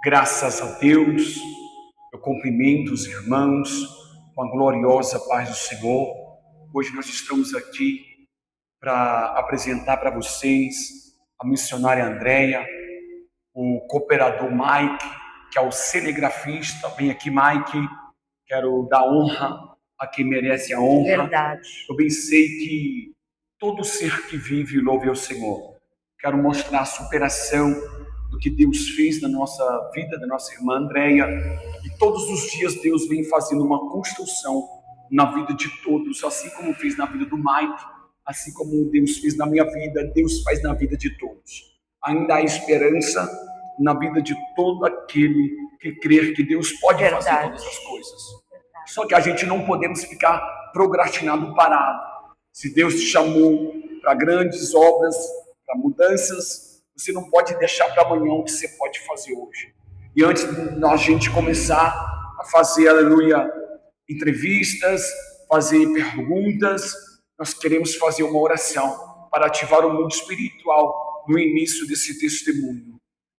Graças a Deus, eu cumprimento os irmãos com a gloriosa paz do Senhor. Hoje nós estamos aqui para apresentar para vocês a missionária Andréia, o cooperador Mike, que é o cinegrafista. Vem aqui, Mike, quero dar honra a quem merece a honra. Verdade. Eu bem sei que todo ser que vive louve ao Senhor. Quero mostrar a superação do que Deus fez na nossa vida, da nossa irmã Andréia. E todos os dias Deus vem fazendo uma construção na vida de todos, assim como fez na vida do Mike, assim como Deus fez na minha vida, Deus faz na vida de todos. Ainda há esperança na vida de todo aquele que crer que Deus pode fazer todas as coisas. Só que a gente não podemos ficar procrastinado, parado. Se Deus te chamou para grandes obras, para mudanças, você não pode deixar para amanhã o que você pode fazer hoje. E antes de a gente começar a fazer, aleluia, entrevistas, fazer perguntas, nós queremos fazer uma oração para ativar o mundo espiritual no início desse testemunho.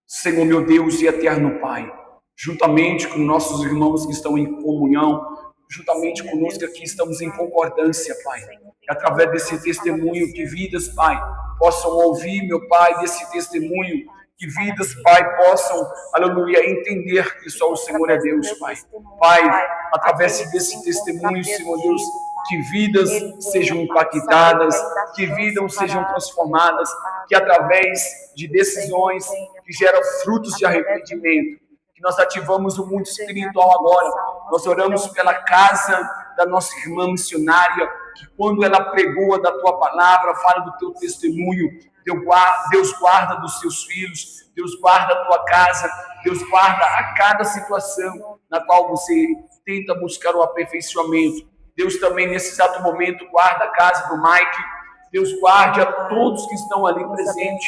Senhor, meu Deus e eterno Pai, juntamente com nossos irmãos que estão em comunhão, juntamente conosco aqui estamos em concordância, Pai. Através desse testemunho, que vidas, Pai, possam ouvir, meu Pai, desse testemunho, que vidas, Pai, possam, aleluia, entender que só o Senhor é Deus, Pai. Pai, através desse testemunho, Senhor Deus, que vidas sejam impactadas, que vidas sejam transformadas, que através de decisões que geram frutos de arrependimento, que nós ativamos o mundo espiritual agora. Nós oramos pela casa da nossa irmã missionária, que quando ela pregou da tua palavra, fala do teu testemunho, Deus guarda dos seus filhos, Deus guarda a tua casa, Deus guarda a cada situação na qual você tenta buscar o aperfeiçoamento. Deus também, nesse exato momento, guarda a casa do Mike, Deus guarde a todos que estão ali presentes,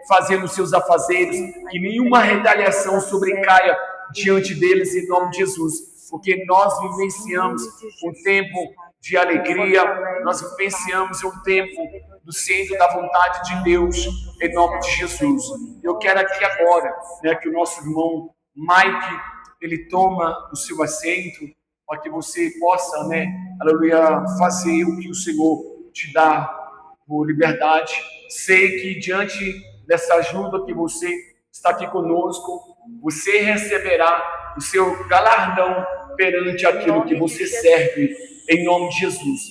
fazendo seus afazeres, que nenhuma retaliação sobrecaia diante deles, em nome de Jesus, porque nós vivenciamos um tempo de alegria, nós vivenciamos um tempo do centro da vontade de Deus, em nome de Jesus. Eu quero aqui agora, que o nosso irmão Mike, ele toma o seu assento, para que você possa, aleluia, fazer o que o Senhor te dá por liberdade. Sei que diante dessa ajuda que você está aqui conosco, você receberá o seu galardão perante aquilo que você serve, em nome de Jesus.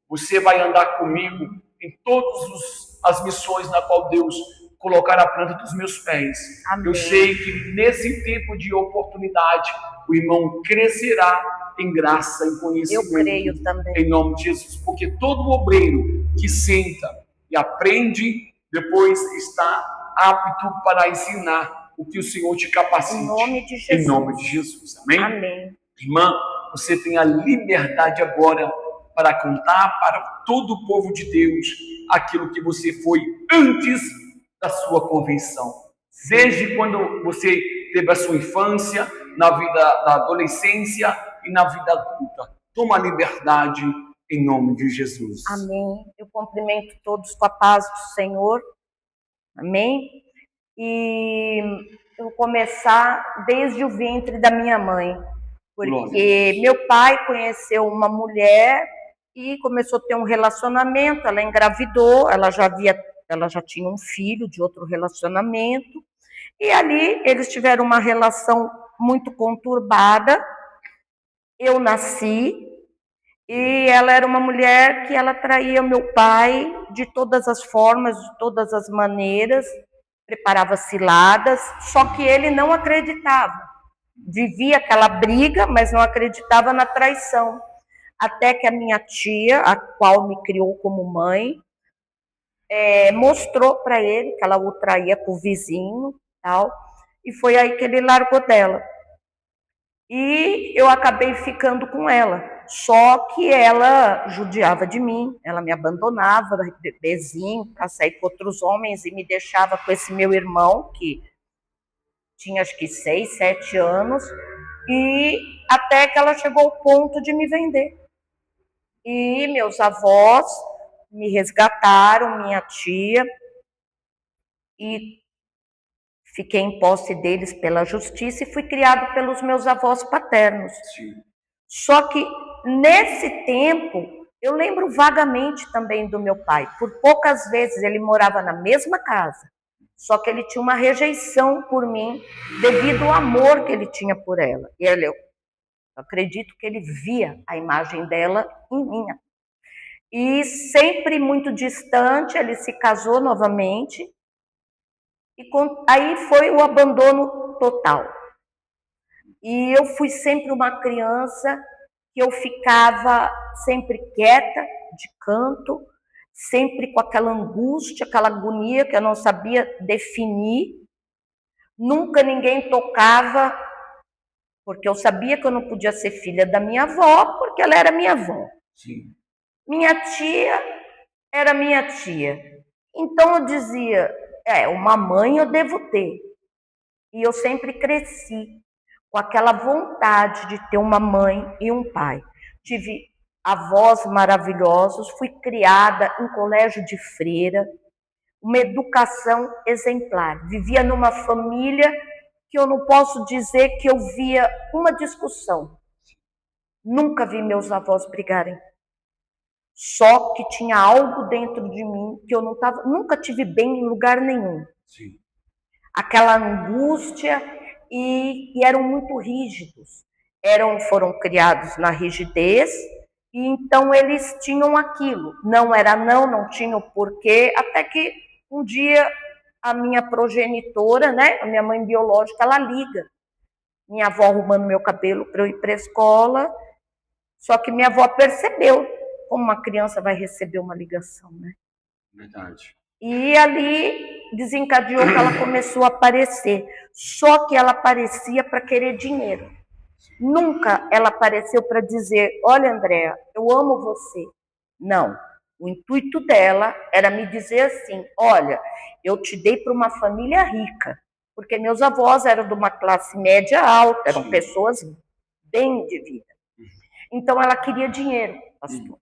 Você vai andar comigo em todas as missões na qual Deus colocar a planta dos meus pés. Amém. Eu sei que nesse tempo de oportunidade, o irmão crescerá em graça, em conhecimento. Eu creio também. Em nome de Jesus. Porque todo obreiro que senta e aprende, depois está apto para ensinar o que o Senhor te capacite. Em nome de Jesus. Em nome de Jesus. Amém? Amém. Irmã, você tem a liberdade agora para contar para todo o povo de Deus aquilo que você foi antes da sua convenção. Desde quando você teve a sua infância, na vida da adolescência e na vida adulta. Toma a liberdade em nome de Jesus. Amém. Eu cumprimento todos com a paz do Senhor. Amém. E eu vou começar desde o ventre da minha mãe. Porque meu pai conheceu uma mulher e começou a ter um relacionamento, ela engravidou, ela já tinha um filho de outro relacionamento, e ali eles tiveram uma relação muito conturbada. Eu nasci e ela era uma mulher que ela traía meu pai de todas as formas, de todas as maneiras, preparava ciladas, só que ele não acreditava. Vivia aquela briga, mas não acreditava na traição. Até que a minha tia, a qual me criou como mãe, mostrou para ele que ela o traía com o vizinho, tal, e foi aí que ele largou dela. E eu acabei ficando com ela, só que ela judiava de mim, ela me abandonava, bebezinho, para sair com outros homens, e me deixava com esse meu irmão, que tinha acho que 6, 7 anos, e até que ela chegou ao ponto de me vender. E meus avós me resgataram, minha tia, e Fiquei em posse deles pela justiça e fui criado pelos meus avós paternos. Sim. Só que nesse tempo, eu lembro vagamente também do meu pai. Por poucas vezes ele morava na mesma casa, só que ele tinha uma rejeição por mim devido ao amor que ele tinha por ela. E eu acredito que ele via a imagem dela em mim. E sempre muito distante, ele se casou novamente. E aí foi o abandono total. E eu fui sempre uma criança que eu ficava sempre quieta, de canto, sempre com aquela angústia, aquela agonia que eu não sabia definir. Nunca ninguém tocava, porque eu sabia que eu não podia ser filha da minha avó, porque ela era minha avó. Sim. Minha tia era minha tia. Então eu dizia, uma mãe eu devo ter. E eu sempre cresci com aquela vontade de ter uma mãe e um pai. Tive avós maravilhosos, fui criada em colégio de freira, uma educação exemplar. Vivia numa família que eu não posso dizer que eu via uma discussão. Nunca vi meus avós brigarem. Só que tinha algo dentro de mim que eu nunca tive bem em lugar nenhum. Sim. Aquela angústia e eram muito rígidos. Foram criados na rigidez e então eles tinham aquilo. Não era não tinham porquê, até que um dia a minha progenitora, né, a minha mãe biológica, ela liga. Minha avó arrumando meu cabelo para eu ir para a escola, só que minha avó percebeu como uma criança vai receber uma ligação, né? Verdade. E ali desencadeou que ela começou a aparecer. Só que ela aparecia para querer dinheiro. Nunca ela apareceu para dizer, olha, Andréa, eu amo você. Não. O intuito dela era me dizer assim, olha, eu te dei para uma família rica. Porque meus avós eram de uma classe média alta, eram pessoas bem de vida. Então ela queria dinheiro, pastor.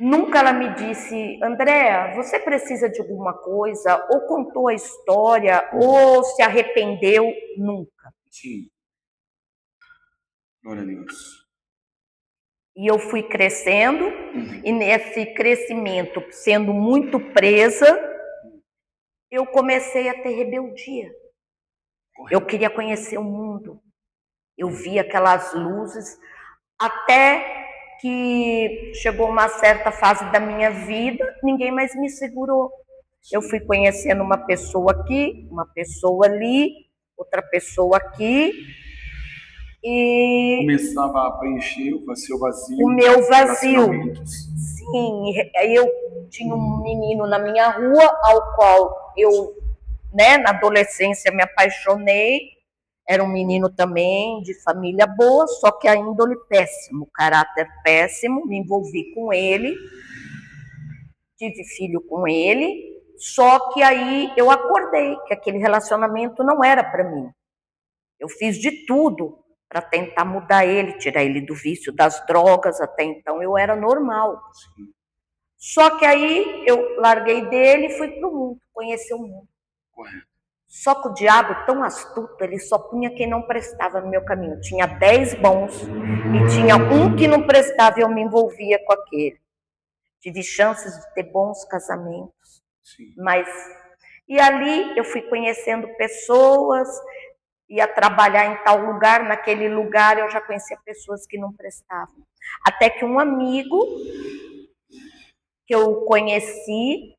Nunca ela me disse, Andréa, você precisa de alguma coisa? Ou contou a história, ou se arrependeu? Nunca. Sim. Glória a Deus. E eu fui crescendo, e nesse crescimento, sendo muito presa, eu comecei a ter rebeldia. Eu queria conhecer o mundo. Eu via aquelas luzes, até que chegou uma certa fase da minha vida, ninguém mais me segurou. Eu fui conhecendo uma pessoa aqui, uma pessoa ali, outra pessoa aqui, e começava a preencher o seu vazio. O meu vazio. Sim, eu tinha um menino na minha rua, ao qual eu, na adolescência, me apaixonei. Era um menino também de família boa, só que a índole péssimo, caráter péssimo. Me envolvi com ele, tive filho com ele, só que aí eu acordei que aquele relacionamento não era para mim. Eu fiz de tudo para tentar mudar ele, tirar ele do vício das drogas. Até então eu era normal. Só que aí eu larguei dele e fui para o mundo, conhecer o mundo. Correto. Só que o diabo, tão astuto, ele só punha quem não prestava no meu caminho. Tinha 10 bons e tinha um que não prestava e eu me envolvia com aquele. Tive chances de ter bons casamentos. Sim. E ali eu fui conhecendo pessoas, ia trabalhar em tal lugar, naquele lugar eu já conhecia pessoas que não prestavam. Até que um amigo que eu conheci,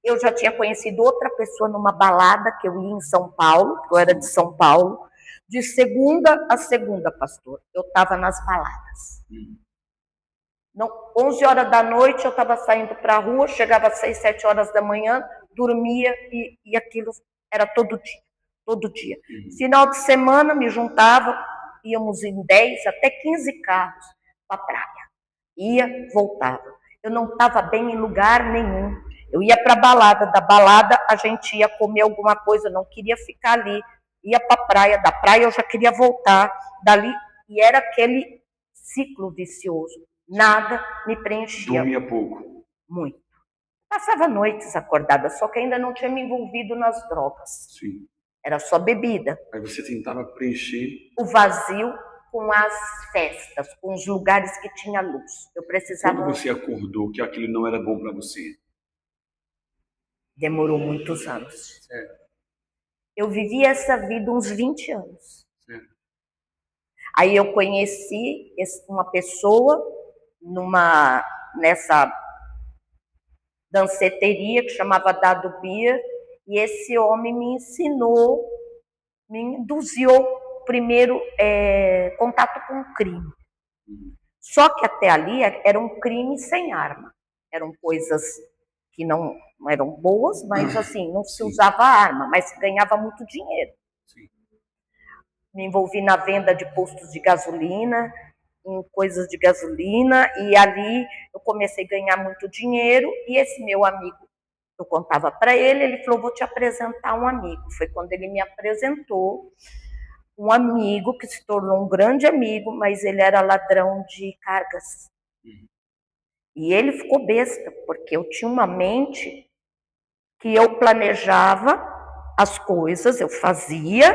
eu já tinha conhecido outra pessoa numa balada que eu ia em São Paulo, que eu era de São Paulo, de segunda a segunda, pastor, eu estava nas baladas. 11 horas da noite eu estava saindo para a rua, chegava às 6, 7 horas da manhã, dormia e aquilo era todo dia. Final de semana me juntava, íamos em 10 até 15 carros para a praia. Ia, voltava. Eu não estava bem em lugar nenhum. Eu ia para a balada, da balada a gente ia comer alguma coisa, eu não queria ficar ali. Ia para a praia, da praia eu já queria voltar dali. E era aquele ciclo vicioso. Nada me preenchia. Dormia pouco. Muito. Passava noites acordada, só que ainda não tinha me envolvido nas drogas. Sim. Era só bebida. Aí você tentava preencher o vazio com as festas, com os lugares que tinha luz. Eu precisava. Quando você acordou que aquilo não era bom para você? Demorou muitos anos. Certo. Eu vivi essa vida uns 20 anos. Certo. Aí eu conheci uma pessoa nessa danceteria que chamava Dado Beer, e esse homem me ensinou, me induziu primeiro contato com o crime. Só que até ali era um crime sem arma. Eram coisas que não eram boas, mas assim, não se usava arma, mas se ganhava muito dinheiro. Sim. Me envolvi na venda de postos de gasolina, em coisas de gasolina, e ali eu comecei a ganhar muito dinheiro, e esse meu amigo, eu contava para ele falou, vou te apresentar um amigo. Foi quando ele me apresentou um amigo que se tornou um grande amigo, mas ele era ladrão de cargas. E ele ficou besta, porque eu tinha uma mente que eu planejava as coisas, eu fazia,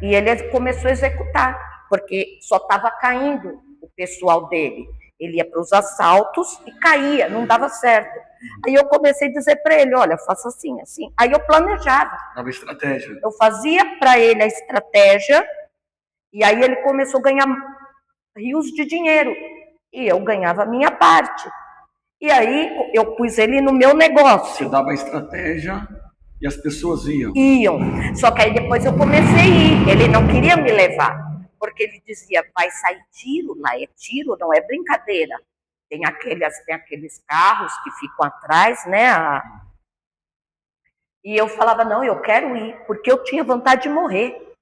e ele começou a executar, porque só estava caindo o pessoal dele. Ele ia para os assaltos e caía, não dava certo. Aí eu comecei a dizer para ele, olha, faça assim, assim. Aí eu planejava. Dava estratégia. Eu fazia para ele a estratégia, e aí ele começou a ganhar rios de dinheiro. E eu ganhava a minha parte. E aí eu pus ele no meu negócio. Você dava a estratégia e as pessoas iam. Iam. Só que aí depois eu comecei a ir. Ele não queria me levar. Porque ele dizia, vai sair tiro, lá é tiro, não é brincadeira. Tem aqueles carros que ficam atrás, né? E eu falava, não, eu quero ir, porque eu tinha vontade de morrer.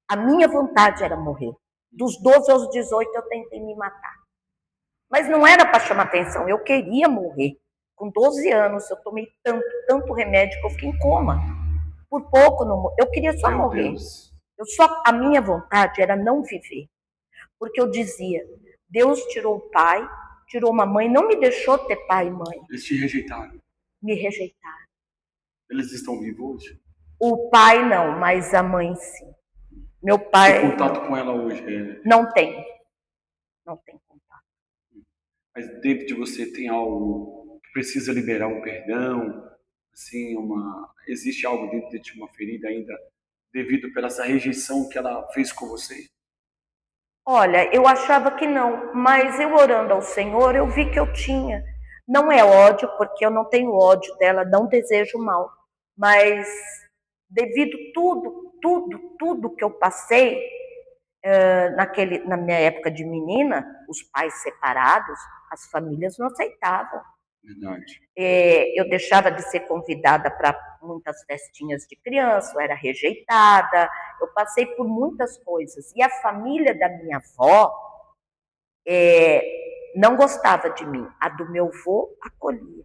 A minha vontade era morrer. Dos 12 aos 18 eu tentei me matar. Mas não era para chamar atenção, eu queria morrer. Com 12 anos eu tomei tanto remédio que eu fiquei em coma. Por pouco não, eu queria só morrer. A minha vontade era não viver. Porque eu dizia, Deus tirou o pai, tirou uma mãe, não me deixou ter pai e mãe. Eles te rejeitaram? Me rejeitaram. Eles estão vivos hoje? O pai não, mas a mãe sim. Meu pai... Tem contato com ela hoje? Não tem. Não tem contato. Mas dentro de você tem algo que precisa liberar um perdão? Assim, existe algo dentro de ti, uma ferida ainda, devido pela essa rejeição que ela fez com você? Olha, eu achava que não, mas eu orando ao Senhor, eu vi que eu tinha. Não é ódio, porque eu não tenho ódio dela, não desejo mal. Mas devido tudo que eu passei, na minha época de menina, os pais separados, as famílias não aceitavam. Verdade. Eu deixava de ser convidada para muitas festinhas de criança, eu era rejeitada, eu passei por muitas coisas. E a família da minha avó não gostava de mim, a do meu avô acolhia.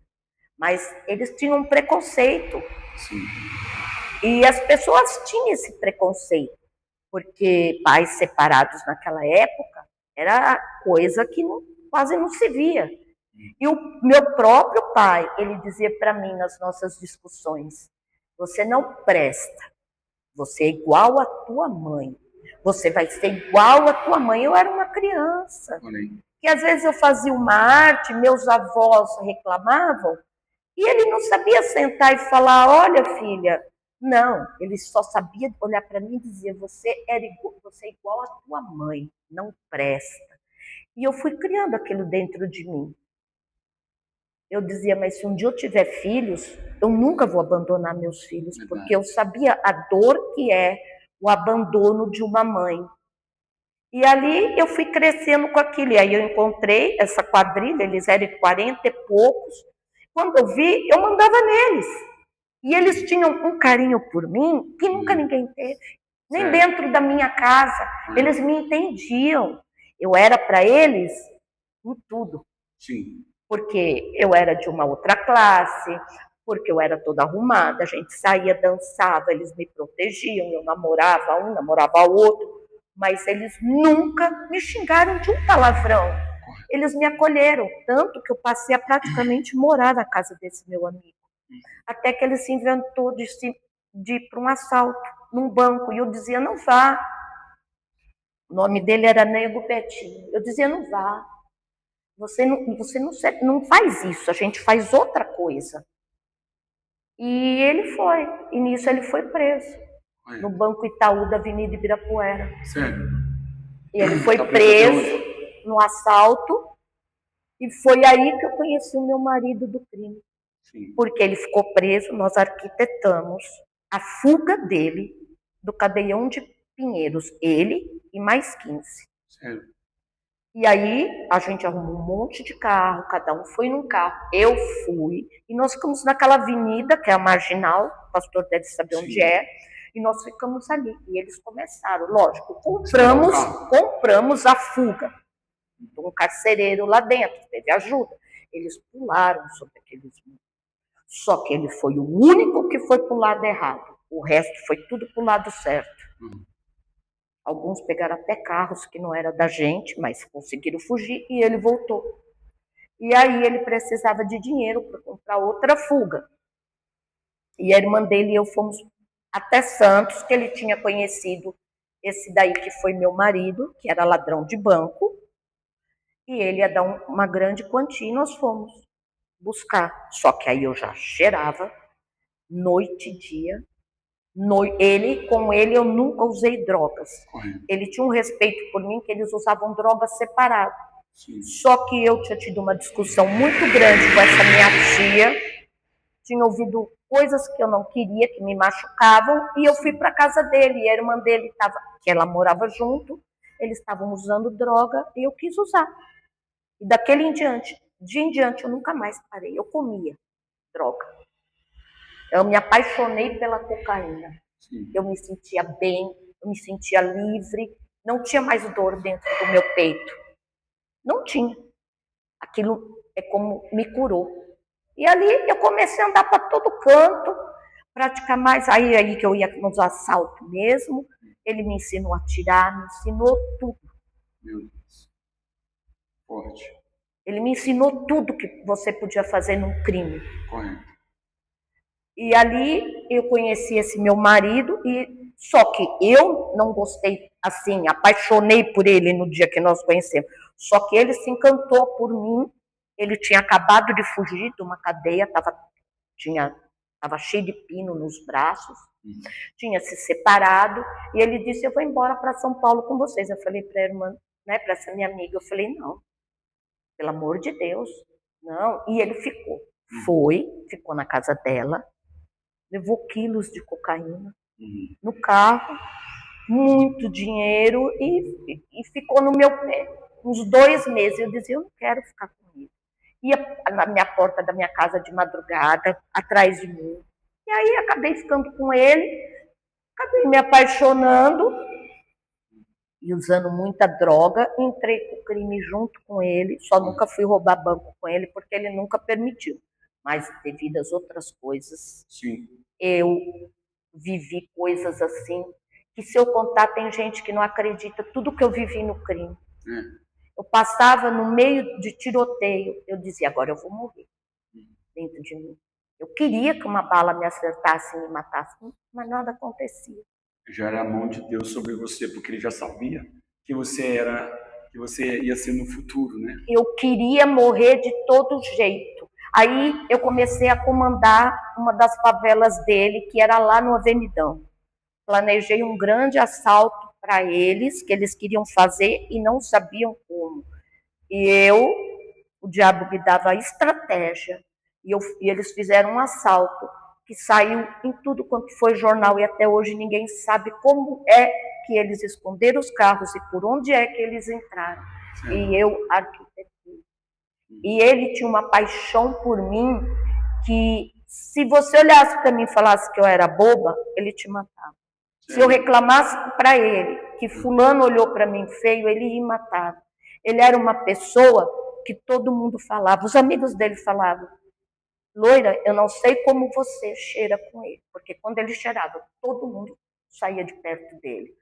Mas eles tinham um preconceito. Sim. E as pessoas tinham esse preconceito, porque pais separados naquela época era coisa que quase não se via. E o meu próprio pai, ele dizia para mim nas nossas discussões, você não presta, você é igual à tua mãe, você vai ser igual à tua mãe. Eu era uma criança, que às vezes eu fazia uma arte, meus avós reclamavam, e ele não sabia sentar e falar, olha filha, não, ele só sabia olhar para mim e dizer, você é igual à tua mãe, não presta. E eu fui criando aquilo dentro de mim. Eu dizia, mas se um dia eu tiver filhos, eu nunca vou abandonar meus filhos, porque eu sabia a dor que é o abandono de uma mãe. E ali eu fui crescendo com aquilo, e aí eu encontrei essa quadrilha, eles eram 40 e poucos. Quando eu vi, eu mandava neles. E eles tinham um carinho por mim que nunca ninguém teve, nem dentro da minha casa. Eles me entendiam. Eu era para eles em tudo. Sim. Porque eu era de uma outra classe, porque eu era toda arrumada, a gente saía, dançava, eles me protegiam, eu namorava um, namorava outro, mas eles nunca me xingaram de um palavrão. Eles me acolheram, tanto que eu passei a praticamente morar na casa desse meu amigo. Até que ele se inventou de ir para um assalto num banco. E eu dizia, não vá. O nome dele era Nego Betinho. Eu dizia, não vá. Você não faz isso, a gente faz outra coisa. E ele foi. E nisso ele foi preso. No Banco Itaú da Avenida Ibirapuera. Sério? E ele foi preso no assalto. E foi aí que eu conheci o meu marido do crime. Sim. Porque ele ficou preso, nós arquitetamos a fuga dele do cadeião de Pinheiros. Ele e mais 15. Sério? E aí a gente arrumou um monte de carro, cada um foi num carro, eu fui, e nós ficamos naquela avenida, que é a Marginal, o pastor deve saber onde é, e nós ficamos ali. E eles começaram, lógico, compramos a fuga de um carcereiro lá dentro, teve ajuda. Eles pularam sobre aqueles muros. Só que ele foi o único que foi para o lado errado, o resto foi tudo para o lado certo. Alguns pegaram até carros que não era da gente, mas conseguiram fugir e ele voltou. E aí ele precisava de dinheiro para comprar outra fuga. E a irmã dele e eu fomos até Santos, que ele tinha conhecido esse daí que foi meu marido, que era ladrão de banco, e ele ia dar uma grande quantia e nós fomos buscar. Só que aí eu já cheirava, noite e dia. Com ele eu nunca usei drogas. Ele tinha um respeito por mim que eles usavam drogas separadas. Só que eu tinha tido uma discussão muito grande com essa minha tia, tinha ouvido coisas que eu não queria, que me machucavam, e eu fui para a casa dele, e a irmã dele estava, que ela morava junto, eles estavam usando droga e eu quis usar. E daquele dia em diante eu nunca mais parei, eu comia droga. Eu me apaixonei pela cocaína. Eu me sentia bem, eu me sentia livre, não tinha mais dor dentro do meu peito. Não tinha. Aquilo é como me curou. E ali eu comecei a andar para todo canto, praticar mais. Aí que eu ia nos assaltos mesmo, ele me ensinou a atirar, me ensinou tudo. Meu Deus. Forte. Ele me ensinou tudo que você podia fazer num crime. Correto. E ali eu conheci esse meu marido, e só que eu não gostei, assim, apaixonei por ele no dia que nós conhecemos. Só que ele se encantou por mim, ele tinha acabado de fugir de uma cadeia, estava cheio de pino nos braços, tinha se separado, e ele disse, eu vou embora para São Paulo com vocês. Eu falei para a irmã, né, para essa minha amiga, eu falei, não, pelo amor de Deus, não. E ele ficou na casa dela, levou quilos de cocaína no carro, muito dinheiro, e ficou no meu pé. Uns 2 meses, eu dizia, eu não quero ficar com ele. Ia na minha porta da minha casa de madrugada, atrás de mim. E aí acabei ficando com ele, acabei me apaixonando e usando muita droga, entrei com o crime junto com ele, só nunca fui roubar banco com ele, porque ele nunca permitiu. Mas devido às outras coisas, eu vivi coisas assim, que se eu contar tem gente que não acredita, tudo que eu vivi no crime. Eu passava no meio de tiroteio, eu dizia, agora eu vou morrer dentro de mim. Eu queria que uma bala me acertasse e me matasse, mas nada acontecia. Já era a mão de Deus sobre você, porque ele já sabia que você ia ser no futuro, né? Eu queria morrer de todo jeito. Aí eu comecei a comandar uma das favelas dele, que era lá no Avenidão. Planejei um grande assalto para eles, que eles queriam fazer e não sabiam como. E o diabo me dava a estratégia, e eles fizeram um assalto que saiu em tudo quanto foi jornal, e até hoje ninguém sabe como é que eles esconderam os carros e por onde é que eles entraram. E eu arquitetei. E ele tinha uma paixão por mim que, se você olhasse para mim e falasse que eu era boba, ele te matava. Se eu reclamasse para ele que fulano olhou para mim feio, ele ia matar. Ele era uma pessoa que todo mundo falava, os amigos dele falavam, loira, eu não sei como você cheira com ele, porque quando ele cheirava, todo mundo saía de perto dele.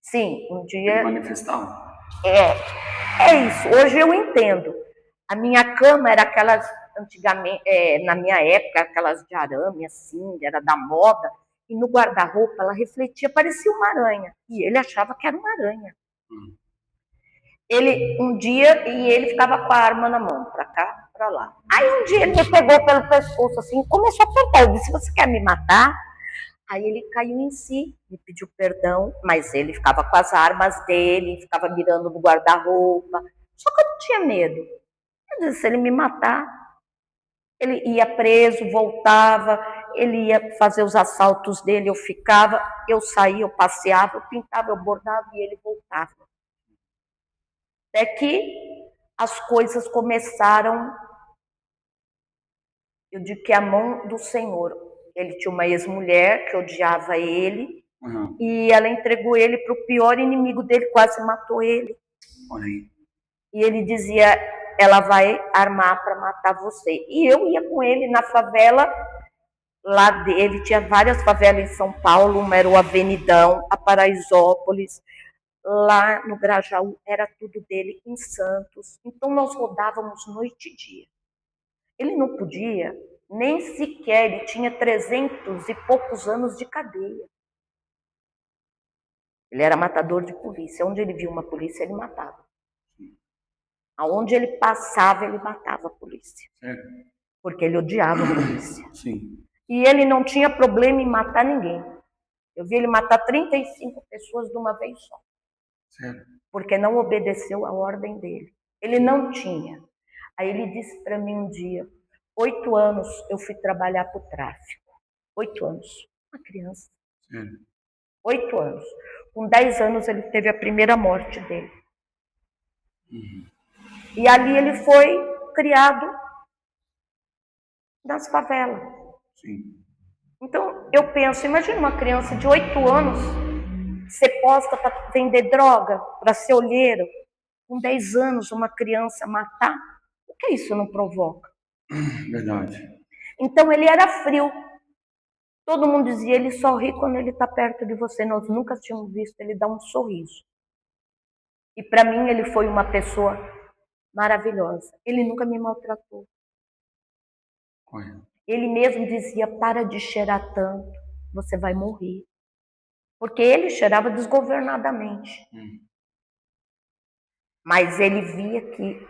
Sim, um Ele dia... manifestava. É isso. Hoje eu entendo. A minha cama era aquelas, antigamente, na minha época, aquelas de arame, assim, era da moda. E no guarda-roupa ela refletia, parecia uma aranha. E ele achava que era uma aranha. Um dia, e ele ficava com a arma na mão, pra cá, pra lá. Aí um dia ele me pegou pelo pescoço assim, começou a apertar. Eu disse: você quer me matar? Aí ele caiu em si, me pediu perdão, mas ele ficava com as armas dele, ficava mirando no guarda-roupa. Só que eu não tinha medo. Eu disse: se ele me matar, ele ia preso, voltava, ele ia fazer os assaltos dele, eu ficava, eu saía, eu passeava, eu pintava, eu bordava e ele voltava. Até que as coisas começaram, eu digo que a mão do Senhor. Ele tinha uma ex-mulher que odiava ele, e ela entregou ele para o pior inimigo dele, quase matou ele. Olha aí. E ele dizia: ela vai armar para matar você. E eu ia com ele na favela lá dele, tinha várias favelas em São Paulo, uma era o Avenidão, a Paraisópolis, lá no Grajaú, era tudo dele, em Santos. Então nós rodávamos noite e dia. Ele não podia, nem sequer, ele tinha 300 e poucos anos de cadeia. Ele era matador de polícia. Onde ele via uma polícia, ele matava. Aonde ele passava, ele matava a polícia. Porque ele odiava a polícia. Sim. E ele não tinha problema em matar ninguém. Eu vi ele matar 35 pessoas de uma vez só. Sério? Porque não obedeceu a ordem dele. Ele não tinha. Aí ele disse para mim um dia: 8 anos eu fui trabalhar para o tráfico. 8 anos. Uma criança. Sério? 8 anos. Com 10 anos ele teve a primeira morte dele. E ali ele foi criado nas favelas. Sim. Então eu penso, imagina uma criança de 8 anos ser posta para vender droga, para ser olheiro. Com 10 anos uma criança matar. O que isso não provoca? Verdade. Então ele era frio. Todo mundo dizia: ele sorri quando ele está perto de você. Nós nunca tínhamos visto ele dar um sorriso. E para mim ele foi uma pessoa maravilhosa. Ele nunca me maltratou. Olha. Ele mesmo dizia: para de cheirar tanto, você vai morrer. Porque ele cheirava desgovernadamente. Mas ele via que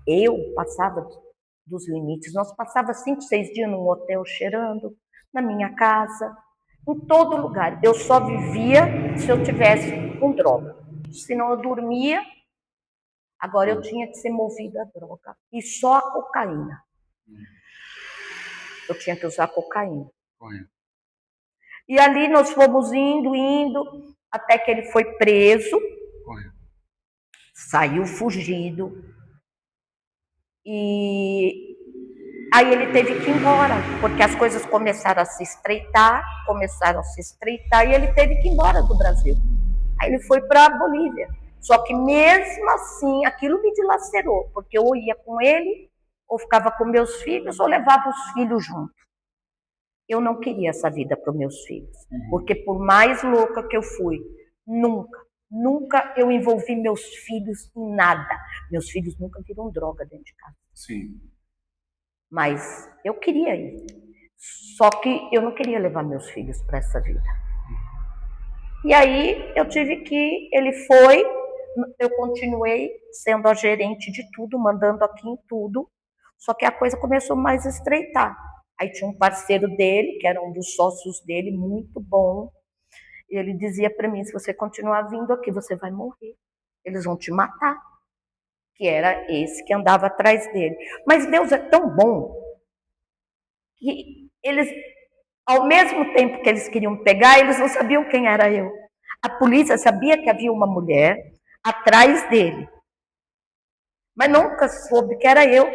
eu passava dos limites. Nós passava 5, 6 dias num hotel cheirando, na minha casa, em todo lugar. Eu só vivia se eu tivesse com droga. Senão eu dormia. Agora eu tinha que ser movida a droga. E só a cocaína. Eu tinha que usar cocaína. E ali nós fomos indo, até que ele foi preso. Saiu fugido. E aí ele teve que ir embora, porque as coisas começaram a se estreitar, e ele teve que ir embora do Brasil. Aí ele foi para a Bolívia. Só que mesmo assim, aquilo me dilacerou, porque eu ia com ele, ou ficava com meus filhos, ou levava os filhos junto. Eu não queria essa vida para os meus filhos, porque por mais louca que eu fui, nunca eu envolvi meus filhos em nada. Meus filhos nunca viram droga dentro de casa. Sim. Mas eu queria ir. Só que eu não queria levar meus filhos para essa vida. E aí eu tive que... Ele foi, eu continuei sendo a gerente de tudo, mandando aqui em tudo. Só que a coisa começou mais a estreitar. Aí tinha um parceiro dele, que era um dos sócios dele, muito bom. E ele dizia para mim: se você continuar vindo aqui, você vai morrer. Eles vão te matar. Que era esse que andava atrás dele. Mas Deus é tão bom que eles, ao mesmo tempo que eles queriam pegar, eles não sabiam quem era eu. A polícia sabia que havia uma mulher atrás dele, mas nunca soube que era eu.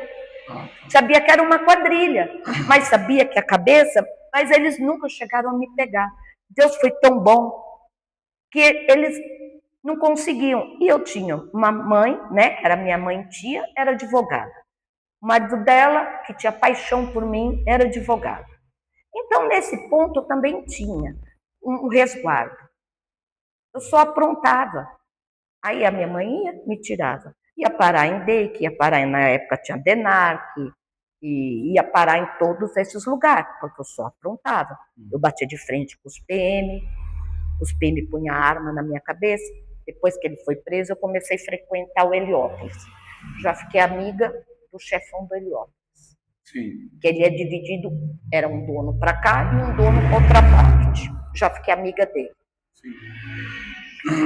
Sabia que era uma quadrilha, mas sabia que a cabeça, mas eles nunca chegaram a me pegar. Deus foi tão bom que eles não conseguiam. E eu tinha uma mãe, né, que era minha mãe tia, era advogada. O marido dela, que tinha paixão por mim, era advogado. Então, nesse ponto, eu também tinha um resguardo. Eu só aprontava. Aí a minha mãe me tirava. Ia parar em DEIC, ia parar, na época tinha DENARC, e ia parar em todos esses lugares, porque eu só aprontava. Eu batia de frente com os PM punham a arma na minha cabeça. Depois que ele foi preso, eu comecei a frequentar o Heliópolis. Já fiquei amiga do chefão do Heliópolis. Sim. Que ele é dividido, era um dono para cá e um dono para outra parte. Já fiquei amiga dele. Sim.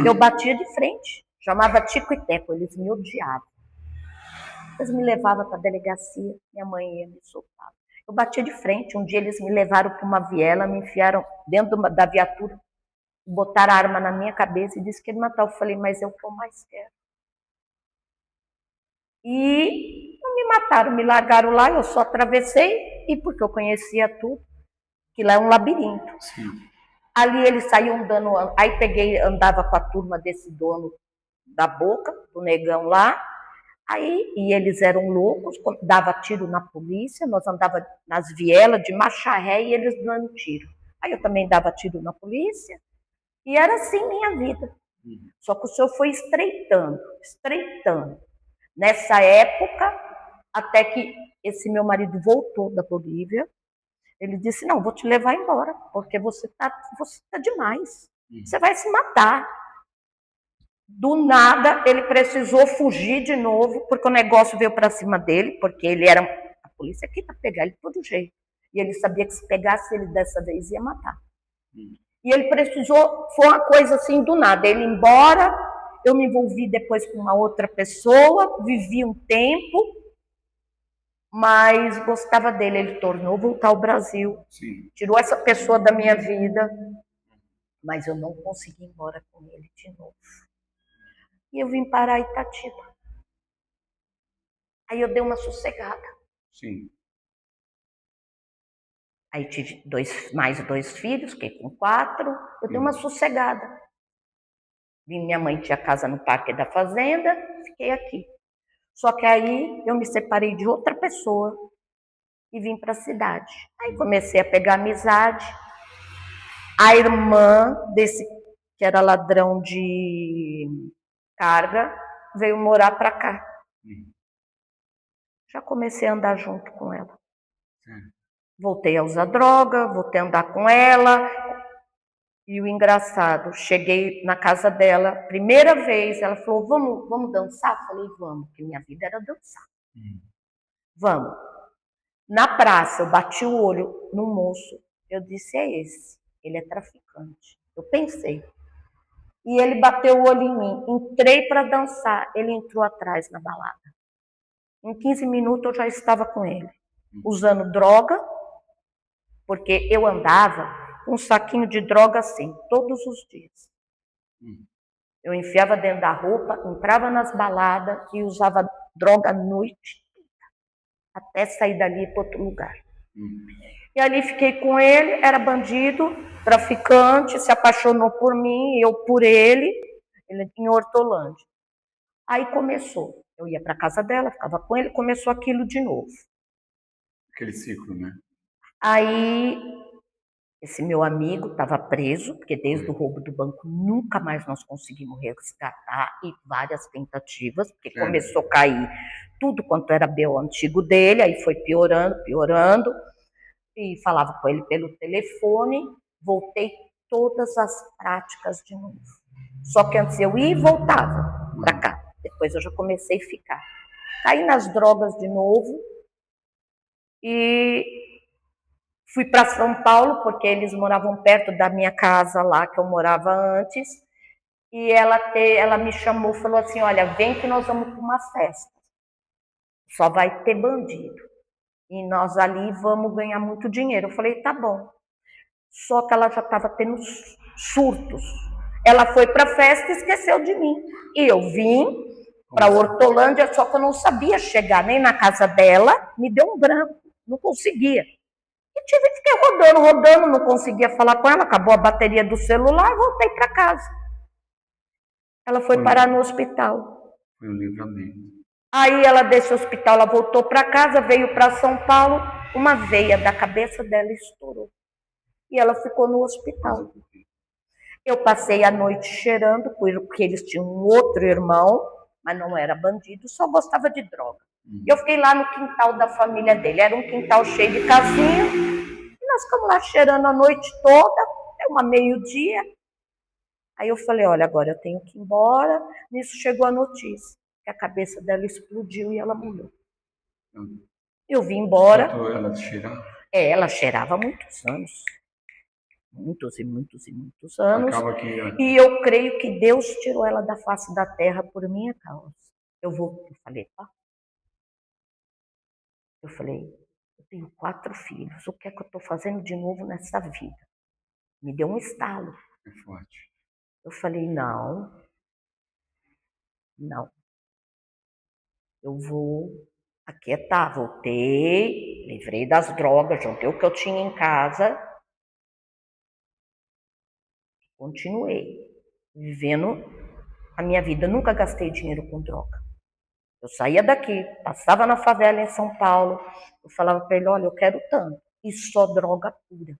Eu batia de frente, chamava Tico e Teco, eles me odiavam. Eles me levavam para a delegacia, minha mãe ia me soltar. Eu batia de frente, um dia eles me levaram para uma viela, me enfiaram dentro da viatura, botaram a arma na minha cabeça e disse que ele matar. Eu falei, mas eu que mais quero. E não me mataram, me largaram lá, eu só atravessei, e porque eu conhecia tudo, que lá é um labirinto. Sim. Ali eles saíam dando, aí andava com a turma desse dono da Boca, do negão lá, aí, e eles eram loucos, dava tiro na polícia, nós andava nas vielas de macharré e eles dando tiro. Aí eu também dava tiro na polícia, e era assim minha vida. Só que o senhor foi estreitando. Nessa época, até que esse meu marido voltou da Bolívia, ele disse, não, vou te levar embora, porque você tá demais, você vai se matar. Do nada, ele precisou fugir de novo, porque o negócio veio para cima dele, porque ele era, a polícia queria pegar ele de todo jeito. E ele sabia que se pegasse ele dessa vez ia matar. E ele precisou, foi uma coisa assim do nada, ele ia embora. Eu me envolvi depois com uma outra pessoa, vivi um tempo, mas gostava dele. Ele tornou voltar ao Brasil. Sim. Tirou essa pessoa da minha vida, mas eu não consegui ir embora com ele de novo. E eu vim parar em Itatiba. Aí eu dei uma sossegada. Sim. Aí tive mais dois filhos, fiquei com 4, eu dei uma sossegada. Minha mãe tinha casa no Parque da Fazenda, fiquei aqui. Só que aí eu me separei de outra pessoa e vim para a cidade. Aí comecei a pegar amizade. A irmã desse que era ladrão de carga veio morar para cá. Já comecei a andar junto com ela. Voltei a usar droga, voltei a andar com ela. E o engraçado, cheguei na casa dela, primeira vez, ela falou, vamos dançar? Eu falei, vamos, porque minha vida era dançar. Vamos. Na praça, eu bati o olho no moço, eu disse, é esse, ele é traficante. Eu pensei. E ele bateu o olho em mim, entrei para dançar, ele entrou atrás na balada. Em 15 minutos eu já estava com ele, usando droga, porque eu andava um saquinho de droga assim, todos os dias. Eu enfiava dentro da roupa, entrava nas baladas e usava droga à noite, até sair dali para outro lugar. E ali fiquei com ele, era bandido, traficante, se apaixonou por mim, eu por ele em Hortolândia. Aí começou, eu ia para a casa dela, ficava com ele, começou aquilo de novo. Aquele ciclo, né? Aí esse meu amigo estava preso, porque desde o roubo do banco nunca mais nós conseguimos resgatar, e várias tentativas, porque começou a cair tudo quanto era BO antigo dele, aí foi piorando, e falava com ele pelo telefone, voltei todas as práticas de novo. Só que antes eu ia e voltava para cá, depois eu já comecei a ficar. Caí nas drogas de novo, e fui para São Paulo, porque eles moravam perto da minha casa lá, que eu morava antes. E ela me chamou, falou assim, olha, vem que nós vamos para uma festa. Só vai ter bandido. E nós ali vamos ganhar muito dinheiro. Eu falei, tá bom. Só que ela já estava tendo surtos. Ela foi para a festa e esqueceu de mim. E eu vim para Hortolândia, só que eu não sabia chegar nem na casa dela. Me deu um branco, não conseguia. E fiquei rodando, não conseguia falar com ela, acabou a bateria do celular, voltei para casa. Ela foi parar no hospital. Foi um livramento. Aí ela desse hospital, ela voltou para casa, veio para São Paulo, uma veia da cabeça dela estourou. E ela ficou no hospital. Eu passei a noite cheirando, porque eles tinham um outro irmão, mas não era bandido, só gostava de droga. E eu fiquei lá no quintal da família dele. Era um quintal cheio de casinha. E nós ficamos lá cheirando a noite toda, até uma meio-dia. Aí eu falei, olha, agora eu tenho que ir embora. Nisso chegou a notícia que a cabeça dela explodiu e ela morreu. Eu vim embora. Ela cheirava? Ela cheirava há muitos anos. Muitos e muitos e muitos anos. E eu creio que Deus tirou ela da face da terra por minha causa. Eu falei, pá. Eu falei, eu tenho 4 filhos. O que é que eu estou fazendo de novo nessa vida? Me deu um estalo. É forte. Eu falei, não. Eu vou aquietar. Voltei, livrei das drogas, juntei o que eu tinha em casa. Continuei vivendo a minha vida. Eu nunca gastei dinheiro com droga. Eu saía daqui, passava na favela em São Paulo. Eu falava para ele, olha, eu quero tanto. E só droga pura.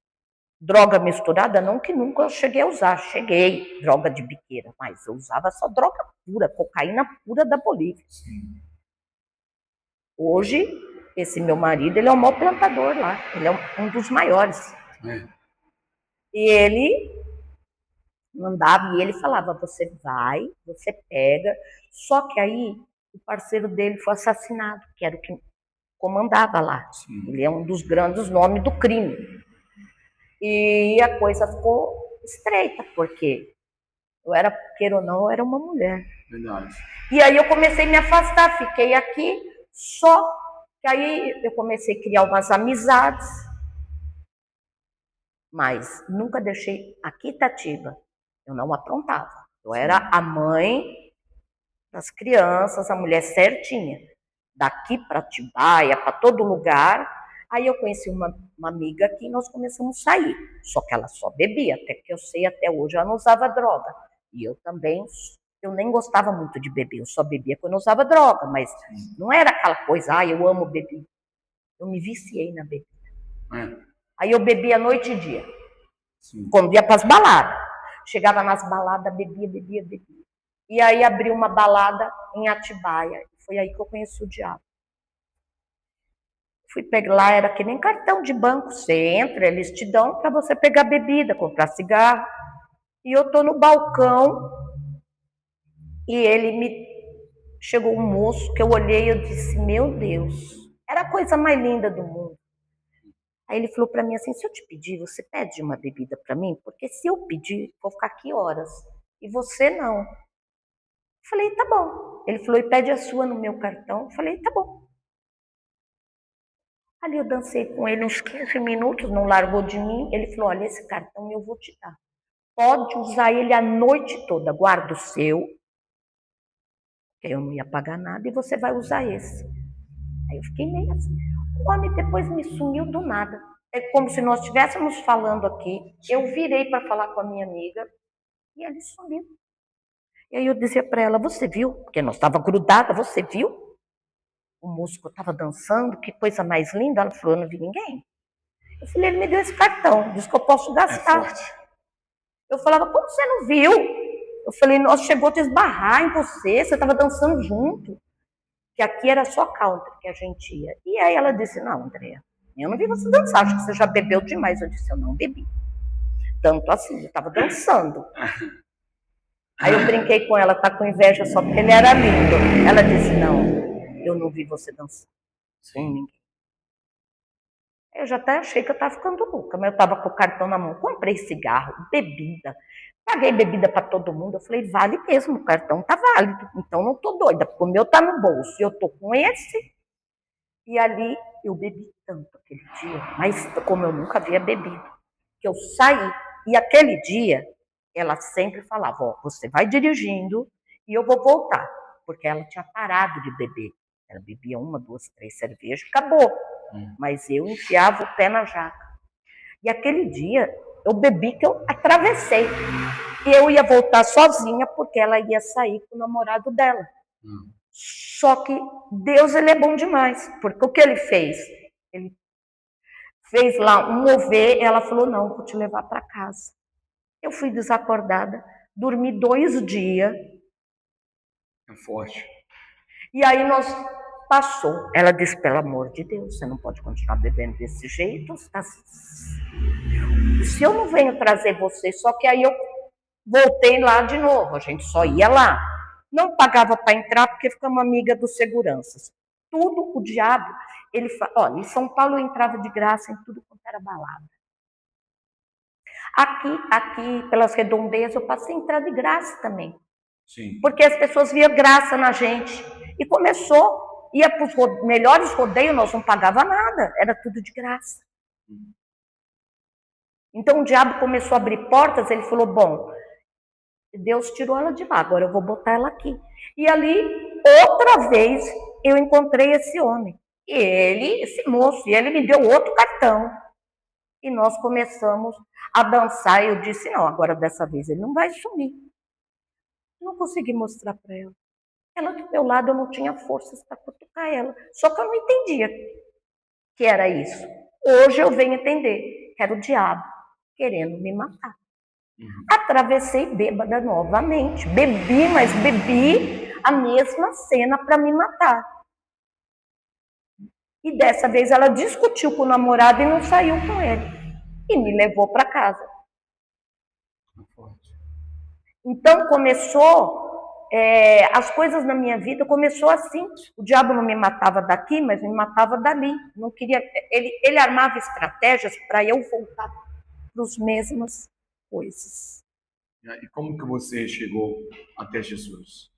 Droga misturada, não que nunca eu cheguei a usar. Cheguei, droga de biqueira. Mas eu usava só droga pura, cocaína pura da Bolívia. Sim. Hoje, esse meu marido, ele é o maior plantador lá. Ele é um dos maiores. E ele mandava, e ele falava, você vai, você pega. Só que aí, o parceiro dele foi assassinado, que era o que comandava lá. Sim. Ele é um dos grandes nomes do crime. E a coisa ficou estreita, porque eu era, queira ou não, eu era uma mulher. Verdade. E aí eu comecei a me afastar, fiquei aqui, só que aí eu comecei a criar umas amizades, mas nunca deixei aqui Itatiba. Eu não aprontava. Eu era a mãe das crianças, a mulher certinha. Daqui para Atibaia, para todo lugar. Aí eu conheci uma amiga aqui e nós começamos a sair. Só que ela só bebia, até que eu sei, até hoje ela não usava droga. E eu também, eu nem gostava muito de beber, eu só bebia quando eu usava droga, mas não era aquela coisa, eu amo beber. Eu me viciei na bebida. Aí eu bebia noite e dia. Sim. Quando ia para as baladas. Chegava nas baladas, bebia. E aí abriu uma balada em Atibaia. Foi aí que eu conheci o diabo. Fui pegar lá, era que nem cartão de banco. Você entra, eles te dão para você pegar bebida, comprar cigarro. E eu tô no balcão e chegou um moço que eu olhei e eu disse, meu Deus, era a coisa mais linda do mundo. Aí ele falou para mim assim, se eu te pedir, você pede uma bebida para mim? Porque se eu pedir, vou ficar aqui horas. E você não. Eu falei, tá bom. Ele falou, e pede a sua no meu cartão. Eu falei, tá bom. Ali eu dancei com ele uns 15 minutos, não largou de mim. Ele falou, olha, esse cartão eu vou te dar. Pode usar ele a noite toda, guarda o seu, que eu não ia pagar nada, e você vai usar esse. Aí eu fiquei meio assim. O homem depois me sumiu do nada. É como se nós estivéssemos falando aqui. Eu virei para falar com a minha amiga e ele sumiu. E aí eu dizia para ela, você viu? Porque nós estávamos grudadas, você viu? O músico estava dançando, que coisa mais linda. Ela falou, eu não vi ninguém. Eu falei, ele me deu esse cartão, disse que eu posso gastar. Eu falava, como você não viu? Eu falei, nós chegou a te esbarrar em você estava dançando junto. Que aqui era só country que a gente ia. E aí ela disse, não, Andréa, eu não vi você dançar, acho que você já bebeu demais. Eu disse, eu não bebi. Tanto assim, eu estava dançando. Aí eu brinquei com ela, tá com inveja só porque ele era lindo. Ela disse, não, eu não vi você dançar com ninguém. Eu já até achei que eu estava ficando louca, mas eu estava com o cartão na mão. Comprei cigarro, bebida, paguei bebida para todo mundo. Eu falei, vale mesmo, o cartão tá válido. Então não tô doida, porque o meu tá no bolso e eu tô com esse. E ali eu bebi tanto aquele dia, mas como eu nunca havia bebido, que eu saí. E aquele dia, ela sempre falava, ó, você vai dirigindo e eu vou voltar. Porque ela tinha parado de beber. Ela bebia 1, 2, 3 cervejas, acabou. Mas eu enfiava o pé na jaca. E aquele dia, eu bebi que eu atravessei. E eu ia voltar sozinha, porque ela ia sair com o namorado dela. Só que Deus, ele é bom demais. Porque o que ele fez? Ele fez lá um mover, ela falou, não, vou te levar para casa. Eu eu fui desacordada, dormi 2 dias. É forte. E aí passou. Ela disse, pelo amor de Deus, você não pode continuar bebendo desse jeito. Se eu não venho trazer você, só que aí eu voltei lá de novo, a gente só ia lá. Não pagava para entrar porque ficamos amiga dos seguranças. Tudo, o diabo, ele fala, olha, em São Paulo eu entrava de graça em tudo quanto era balada. Aqui, pelas redondezas, eu passei a entrar de graça também. Sim. Porque as pessoas viam graça na gente. E começou, ia para os melhores rodeios, nós não pagava nada, era tudo de graça. Então o diabo começou a abrir portas, ele falou, bom, Deus tirou ela de lá, agora eu vou botar ela aqui. E ali, outra vez, eu encontrei esse homem. Esse moço, e ele me deu outro cartão. E nós começamos a dançar. E eu disse, não, agora dessa vez ele não vai sumir. Não consegui mostrar para ela. Ela do meu lado, eu não tinha forças para cutucar ela. Só que eu não entendia que era isso. Hoje eu venho entender que era o diabo querendo me matar. Atravessei bêbada novamente. Bebi, mas bebi a mesma cena para me matar. E dessa vez ela discutiu com o namorado e não saiu com ele. E me levou para casa. Então começou, as coisas na minha vida começou assim. O diabo não me matava daqui, mas me matava dali. Não queria. Ele armava estratégias para eu voltar para as mesmas coisas. E como que você chegou até Jesus?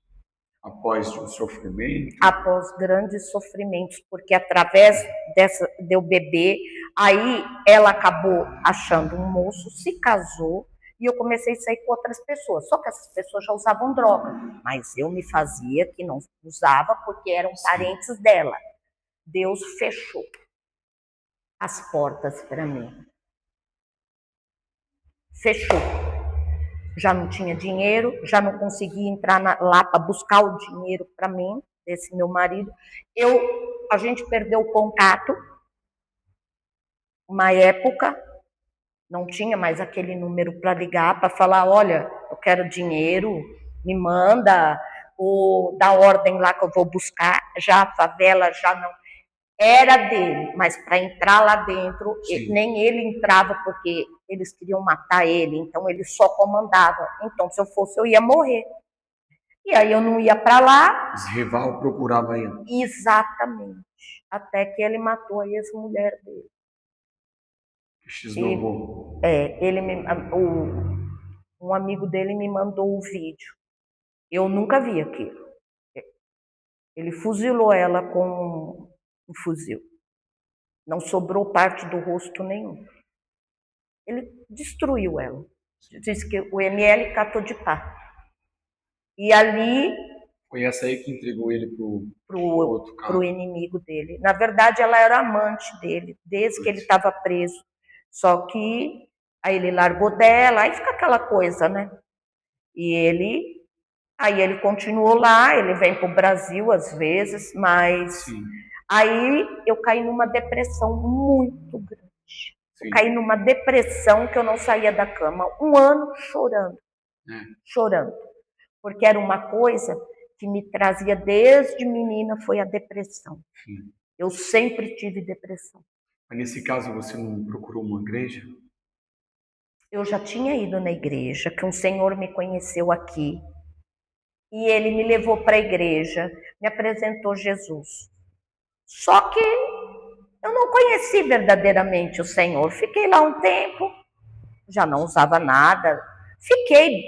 Após um sofrimento? Após grandes sofrimentos, porque através de eu beber, aí ela acabou achando um moço, se casou, e eu comecei a sair com outras pessoas. Só que essas pessoas já usavam droga, mas eu me fazia que não usava porque eram parentes dela. Deus fechou as portas para mim. Fechou. Já não tinha dinheiro, já não conseguia entrar lá para buscar o dinheiro para mim, desse meu marido. A gente perdeu o contato. Uma época, não tinha mais aquele número para ligar, para falar, olha, eu quero dinheiro, me manda, ou dá ordem lá que eu vou buscar. Já a favela já não era dele, mas para entrar lá dentro, nem ele entrava porque eles queriam matar ele, então ele só comandava. Então, se eu fosse, eu ia morrer. E aí eu não ia para lá. Esse rival procurava ele. Exatamente. Até que ele matou a ex-mulher dele. Desnovou. Um amigo dele me mandou o vídeo. Eu nunca vi aquilo. Ele fuzilou ela com um fuzil. Não sobrou parte do rosto nenhum. Ele destruiu ela. Disse que o ML catou de pá. E ali... Foi essa aí que entregou ele pro inimigo dele. Na verdade, ela era amante dele, desde que ele estava preso. Só que aí ele largou dela, aí fica aquela coisa, né? Aí ele continuou lá, ele vem para o Brasil às vezes, mas... Sim. Aí eu caí numa depressão muito grande. Eu caí numa depressão que eu não saía da cama. 1 ano chorando. Chorando. Porque era uma coisa que me trazia desde menina, foi a depressão. Sim. Eu sempre tive depressão. Mas nesse caso você não procurou uma igreja? Eu já tinha ido na igreja, que um senhor me conheceu aqui. E ele me levou para a igreja, me apresentou Jesus. Só que eu não conheci verdadeiramente o Senhor. Fiquei lá um tempo, já não usava nada, fiquei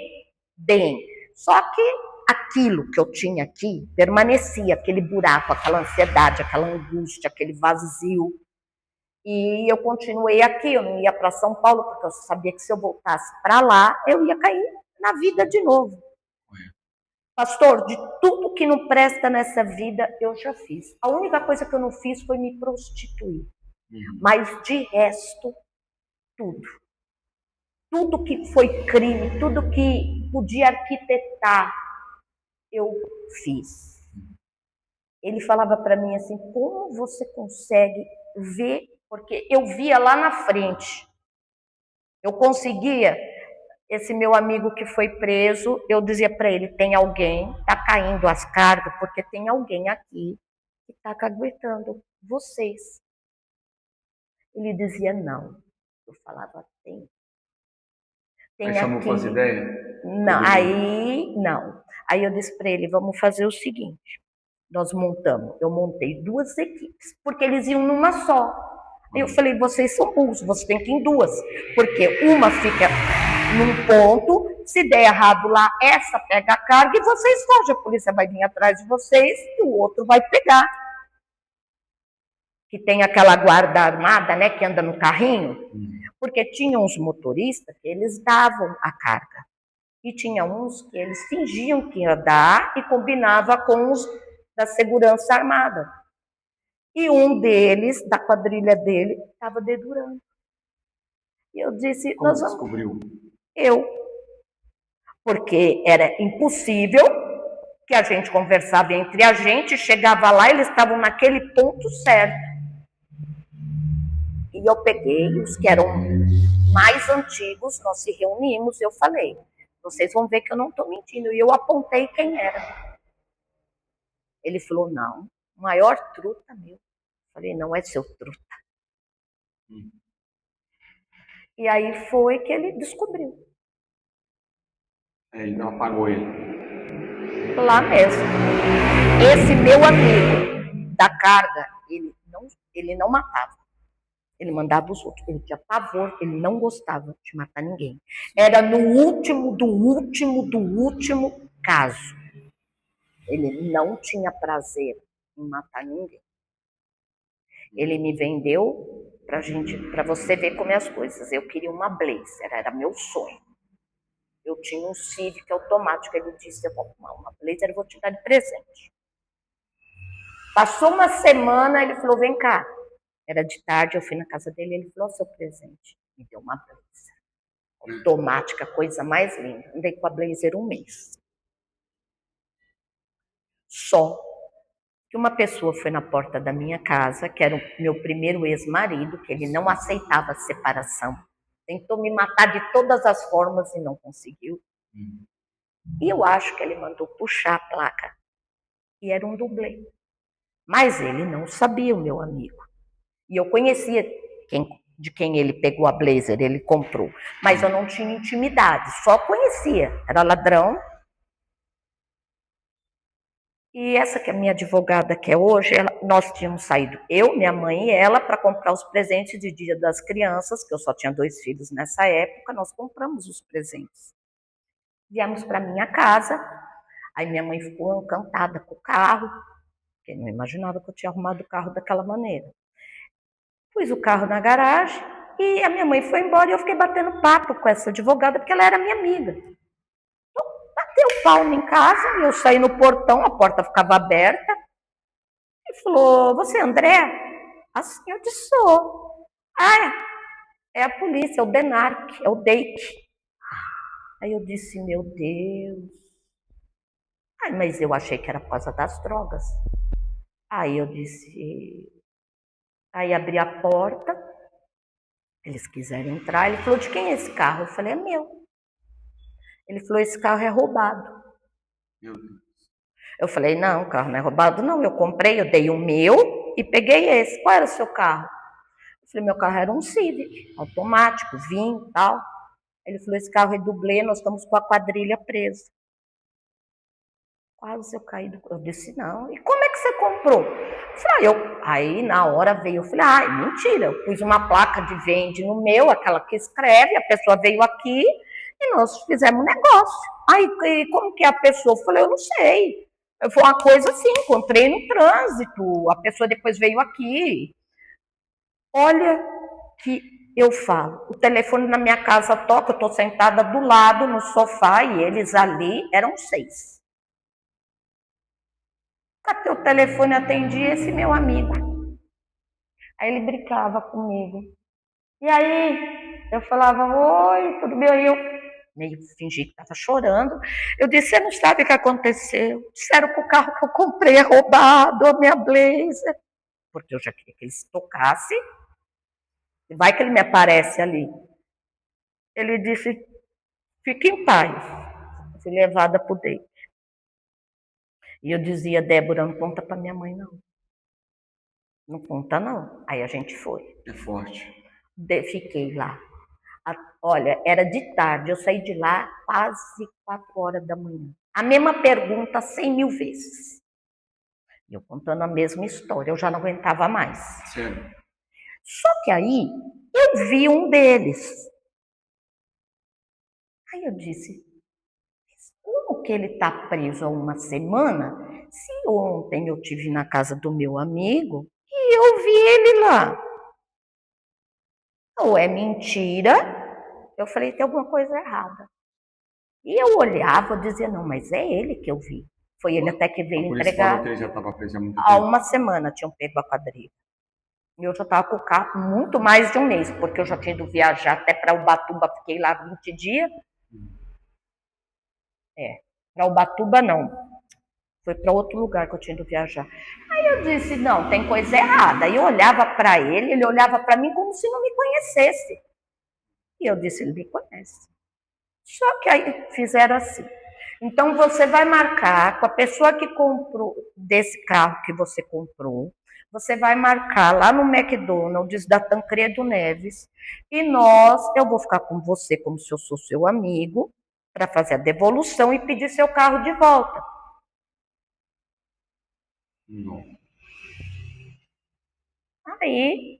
bem. Só que aquilo que eu tinha aqui permanecia, aquele buraco, aquela ansiedade, aquela angústia, aquele vazio. E eu continuei aqui, eu não ia para São Paulo, porque eu sabia que se eu voltasse para lá, eu ia cair na vida de novo. Pastor, de tudo que não presta nessa vida, eu já fiz. A única coisa que eu não fiz foi me prostituir. Mas de resto, tudo. Tudo que foi crime, tudo que podia arquitetar, eu fiz. Ele falava para mim assim, como você consegue ver? Porque eu via lá na frente. Eu conseguia Esse meu amigo que foi preso, eu dizia para ele, tem alguém, tá caindo as cargas, porque tem alguém aqui que tá caguetando vocês. Ele dizia, não. Eu falava, tem. Aí chamou com as ideias? Não, aí não. Aí eu disse para ele, vamos fazer o seguinte, eu montei 2 equipes, porque eles iam numa só. Aí eu falei, vocês são burros, vocês têm que ir em 2, porque uma fica num ponto, se der errado lá, essa pega a carga e vocês fogem, a polícia vai vir atrás de vocês e o outro vai pegar. Que tem aquela guarda armada, né, que anda no carrinho, porque tinha uns motoristas que eles davam a carga. E tinha uns que eles fingiam que ia dar e combinava com os da segurança armada. E um deles, da quadrilha dele, estava dedurando. E eu disse... Como você descobriu? Porque era impossível que a gente conversava entre a gente, chegava lá, eles estavam naquele ponto certo. E eu peguei os que eram mais antigos, nós se reunimos, eu falei, vocês vão ver que eu não estou mentindo. E eu apontei quem era. Ele falou, não, maior truta meu. Eu falei, não é seu truta. E aí foi que ele descobriu. Ele não apagou ele. Lá mesmo. Esse meu amigo da carga, ele não matava. Ele mandava os outros. Ele tinha pavor, ele não gostava de matar ninguém. Era no último caso. Ele não tinha prazer em matar ninguém. Ele me vendeu para você ver como é as coisas. Eu queria uma Blazer, era meu sonho. Eu tinha um Civic automático. Ele disse, eu vou comprar uma Blazer, eu vou te dar de presente. Passou uma semana, ele falou, vem cá. Era de tarde, eu fui na casa dele, ele falou, seu presente. Me deu uma Blazer. Automática, coisa mais linda. Andei com a Blazer 1 mês. Só que uma pessoa foi na porta da minha casa, que era o meu primeiro ex-marido, que ele não aceitava a separação. Tentou me matar de todas as formas e não conseguiu. E eu acho que ele mandou puxar a placa. E era um dublê. Mas ele não sabia, o meu amigo. E eu conhecia de quem ele pegou a Blazer, ele comprou. Mas eu não tinha intimidade, só conhecia. Era ladrão. E essa que é a minha advogada, que é hoje, nós tínhamos saído, eu, minha mãe e ela, para comprar os presentes de Dia das Crianças, que eu só tinha 2 filhos nessa época, nós compramos os presentes. Viemos para minha casa, aí minha mãe ficou encantada com o carro, porque não imaginava que eu tinha arrumado o carro daquela maneira. Pus o carro na garagem e a minha mãe foi embora e eu fiquei batendo papo com essa advogada, porque ela era minha amiga. Então, bateu o pau em casa, eu saí no portão, a porta ficava aberta, e falou, você é André? Assim, eu disse, sou. Ah, é a polícia, é o DENARC, é o DEIC. Aí eu disse, meu Deus. Mas eu achei que era por causa das drogas. Aí eu disse... Aí abri a porta, eles quiseram entrar, ele falou, de quem é esse carro? Eu falei, é meu. Ele falou, esse carro é roubado. Meu Deus. Eu falei, não, o carro não é roubado, não. Eu comprei, eu dei o meu e peguei esse. Qual era o seu carro? Eu falei, meu carro era um Civic, automático, vinho e tal. Ele falou, esse carro é dublê, nós estamos com a quadrilha presa. Quase eu caí do... Eu disse, não. E como é que você comprou? Eu falei, aí na hora veio, eu falei, mentira. Eu pus uma placa de vende no meu, aquela que escreve, a pessoa veio aqui e nós fizemos um negócio. Aí, como que é a pessoa? Eu falei, eu não sei. Foi uma coisa assim, encontrei no trânsito, a pessoa depois veio aqui. Olha que eu falo, o telefone na minha casa toca, eu estou sentada do lado no sofá e eles ali eram 6. Até o telefone atendia esse meu amigo. Aí ele brincava comigo. E aí, eu falava, oi, tudo bem? Aí eu meio fingi que estava chorando. Eu disse, você não sabe o que aconteceu? Disseram que o carro que eu comprei é roubado, a minha Blazer. Porque eu já queria que ele se tocasse. Vai que ele me aparece ali. Ele disse, Fique em paz. Fui levada para o date. E eu dizia, Débora, não conta para minha mãe, não. Não conta, não. Aí a gente foi. É forte. Fiquei lá. Olha, era de tarde, eu saí de lá quase 4 horas da manhã. A mesma pergunta 100.000 vezes. Eu contando a mesma história, eu já não aguentava mais. Sério? Só que aí, eu vi um deles. Aí eu disse, como que ele está preso há uma semana, se ontem eu tive na casa do meu amigo e eu vi ele lá? Ou é mentira? Eu falei, tem alguma coisa errada. E eu olhava e dizia, não, mas é ele que eu vi. Foi ele até que veio entregar. Que ele já estava preso há muito tempo. Há tempo. uma semana tinham pego a quadrilha. E eu já estava com o carro muito mais de um mês, porque eu já tinha ido viajar até para Ubatuba, fiquei lá 20 dias. Para Ubatuba não. Foi para outro lugar que eu tinha ido viajar. Aí eu disse, não, tem coisa errada. Aí eu olhava para ele, ele olhava para mim como se não me conhecesse. E eu disse, ele me conhece. Só que aí fizeram assim. Então você vai marcar com a pessoa que comprou desse carro que você comprou, você vai marcar lá no McDonald's da Tancredo Neves e eu vou ficar com você como se eu sou seu amigo para fazer a devolução e pedir seu carro de volta. Não. Aí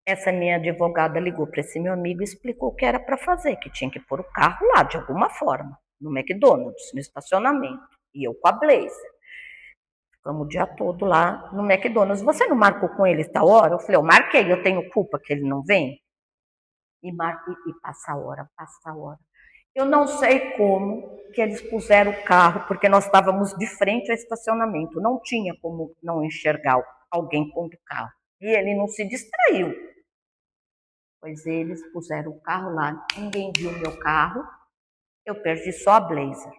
essa minha advogada ligou para esse meu amigo e explicou o que era para fazer, que tinha que pôr o carro lá de alguma forma, no McDonald's, no estacionamento. E eu com a Blazer. Ficamos o dia todo lá no McDonald's. Você não marcou com ele esta hora? Eu falei, eu marquei, eu tenho culpa que ele não vem? E passa a hora, passa a hora. Eu não sei como que eles puseram o carro, porque nós estávamos de frente ao estacionamento. Não tinha como não enxergar alguém pondo o carro. E ele não se distraiu. Pois eles puseram o carro lá, ninguém viu o meu carro, eu perdi só a Blazer.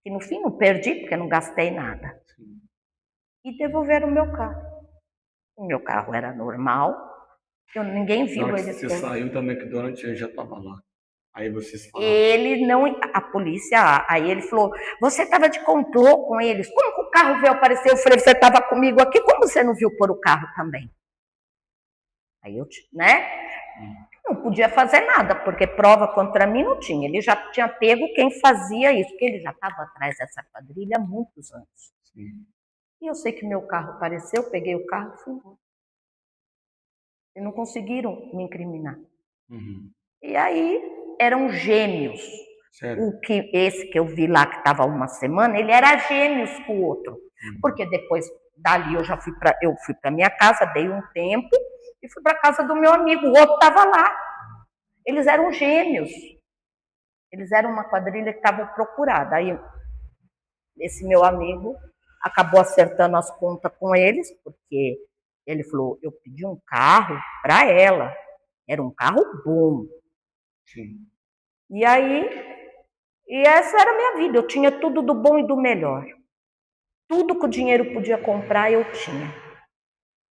E no fim não perdi, porque não gastei nada. E devolveram o meu carro. O meu carro era normal, ninguém viu ele. Você saiu da McDonald's e já estava lá. Aí vocês falaram. Ele não, a polícia, aí ele falou, você estava de complô com eles, como que o carro veio aparecer? Eu falei, você estava comigo aqui, como você não viu pôr o carro também? Aí eu, não podia fazer nada, porque prova contra mim não tinha. Ele já tinha pego quem fazia isso, porque ele já estava atrás dessa quadrilha há muitos anos. Sim. E eu sei que meu carro apareceu, peguei o carro e fui embora. E não conseguiram me incriminar. Uhum. E aí eram gêmeos. Sério? Esse que eu vi lá, que estava uma semana, ele era gêmeos com o outro. Porque depois dali eu fui para minha casa, dei um tempo, e fui para a casa do meu amigo, o outro estava lá. Eles eram gêmeos. Eles eram uma quadrilha que estavam procurada. Aí esse meu amigo acabou acertando as contas com eles, porque ele falou, eu pedi um carro para ela. Era um carro bom. Sim. E essa era a minha vida. Eu tinha tudo do bom e do melhor. Tudo que o dinheiro podia comprar, eu tinha.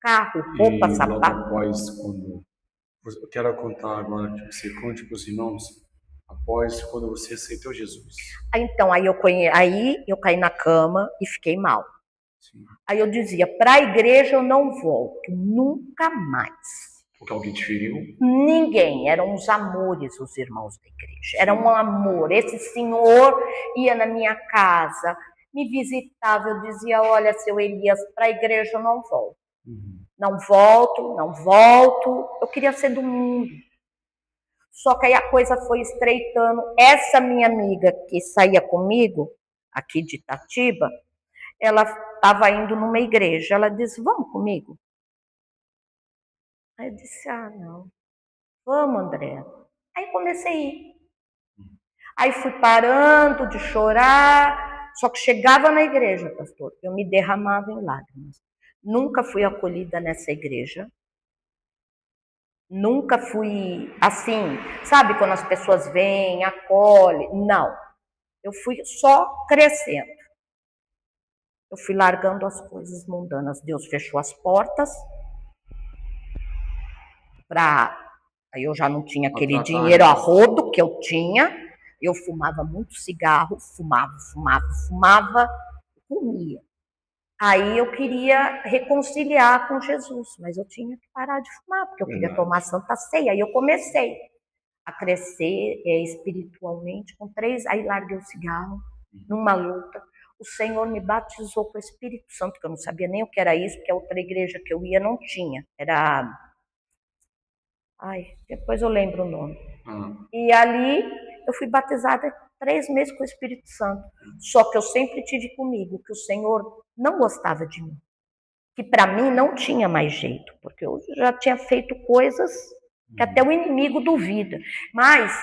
Carro, roupa, sapato. Após, eu quero contar agora que você conte para os irmãos, após quando você aceitou Jesus. Então, aí eu caí na cama e fiquei mal. Sim. Aí eu dizia, para a igreja eu não volto, nunca mais. Porque alguém te feriu? Ninguém, eram os amores os irmãos da igreja. Era um amor. Esse senhor ia na minha casa, me visitava, eu dizia, olha, seu Elias, para a igreja eu não volto. Uhum. Não volto. Eu queria ser do mundo. Só que aí a coisa foi estreitando. Essa minha amiga que saía comigo, aqui de Itatiba, ela estava indo numa igreja. Ela disse, vamos comigo? Aí eu disse, não. Vamos, André. Aí comecei a ir. Aí fui parando de chorar, só que chegava na igreja, pastor, eu me derramava em lágrimas. Nunca fui acolhida nessa igreja. Nunca fui assim, sabe, quando as pessoas vêm, acolhem. Não. Eu fui só crescendo. Eu fui largando as coisas mundanas. Deus fechou as portas Aí eu já não tinha aquele dinheiro a rodo que eu tinha. Eu fumava muito cigarro, fumava, comia. Aí eu queria reconciliar com Jesus, mas eu tinha que parar de fumar, porque eu queria tomar a Santa Ceia. Aí eu comecei a crescer espiritualmente com 3, aí larguei o cigarro, numa luta. O Senhor me batizou com o Espírito Santo, que eu não sabia nem o que era isso, porque a outra igreja que eu ia não tinha. Era... depois eu lembro o nome. E ali eu fui batizada 3 meses com o Espírito Santo. Só que eu sempre tive comigo que o Senhor não gostava de mim. Que para mim não tinha mais jeito, porque eu já tinha feito coisas que até o inimigo duvida. Mas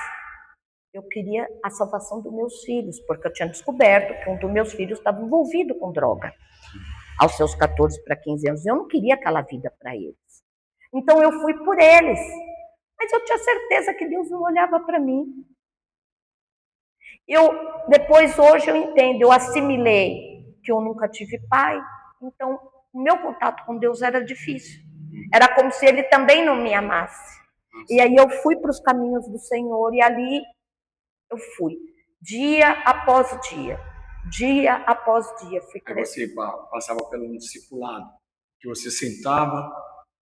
eu queria a salvação dos meus filhos, porque eu tinha descoberto que um dos meus filhos estava envolvido com droga aos seus 14 para 15 anos. Eu não queria aquela vida para eles. Então eu fui por eles. Mas eu tinha certeza que Deus não olhava para mim. Depois, hoje, eu entendo, eu assimilei que eu nunca tive pai, então o meu contato com Deus era difícil. Era como se Ele também não me amasse. E aí eu fui para os caminhos do Senhor, e ali eu fui, dia após dia, fui crescendo. Aí você passava pelo discipulado, que você sentava,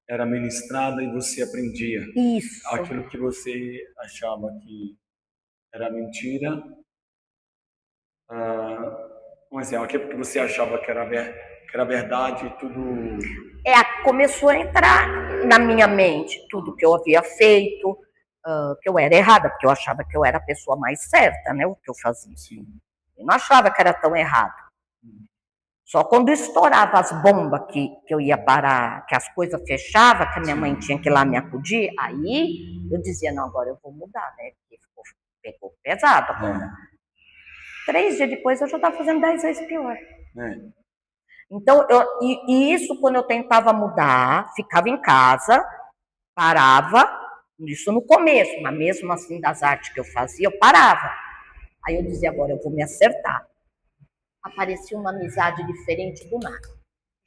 era ministrada e você aprendia. Isso. Aquilo que você achava que era mentira, aquilo que você achava que era verdade, tudo... Começou a entrar na minha mente tudo que eu havia feito, que eu era errada, porque eu achava que eu era a pessoa mais certa, né, o que eu fazia. Sim. Eu não achava que era tão errado. Só quando estourava as bombas que eu ia parar, que as coisas fechavam, que a minha mãe tinha que ir lá me acudir, aí eu dizia, não, agora eu vou mudar, né? Porque pegou pesado agora. 3 dias depois eu já estava fazendo 10 vezes pior. Então, isso quando eu tentava mudar, ficava em casa, parava, isso no começo, mas mesmo assim das artes que eu fazia, eu parava. Aí eu dizia, agora eu vou me acertar. Aparecia uma amizade diferente do nada.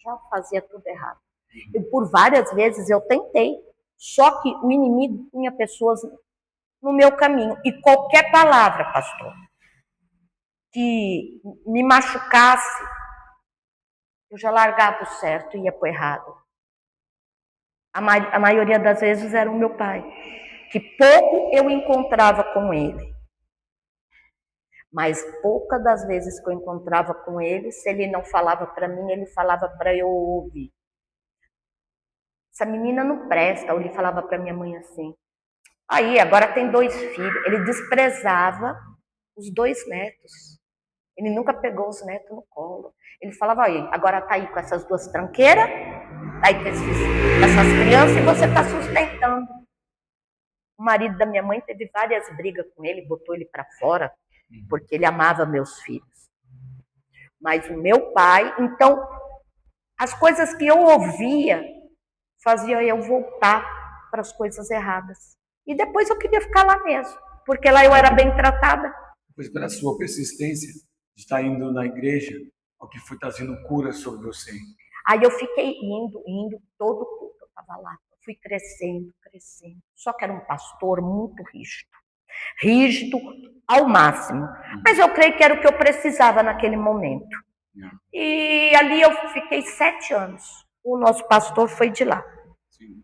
Já fazia tudo errado. E por várias vezes eu tentei, só que o inimigo punha pessoas no meu caminho. E qualquer palavra, pastor, que me machucasse, eu já largava o certo e ia para o errado. A maioria das vezes era o meu pai, que pouco eu encontrava com ele. Mas poucas das vezes que eu encontrava com ele, se ele não falava para mim, ele falava para eu ouvir. Essa menina não presta, ou ele falava para minha mãe assim. Aí, agora tem 2 filhos. Ele desprezava os 2 netos. Ele nunca pegou os netos no colo. Ele falava, aí, agora tá aí com essas 2 tranqueiras, tá aí com essas crianças e você tá sustentando. O marido da minha mãe teve várias brigas com ele, botou ele para fora, porque ele amava meus filhos. Mas o meu pai, então, as coisas que eu ouvia faziam eu voltar para as coisas erradas. E depois eu queria ficar lá mesmo, porque lá eu era bem tratada. Pois pela sua persistência de estar indo na igreja, o que foi trazendo cura sobre você. Aí eu fiquei indo, todo culto eu estava lá. Fui crescendo. Só que era um pastor muito rígido ao máximo. Mas eu creio que era o que eu precisava naquele momento. E ali eu fiquei 7 anos. O nosso pastor foi de lá. Sim.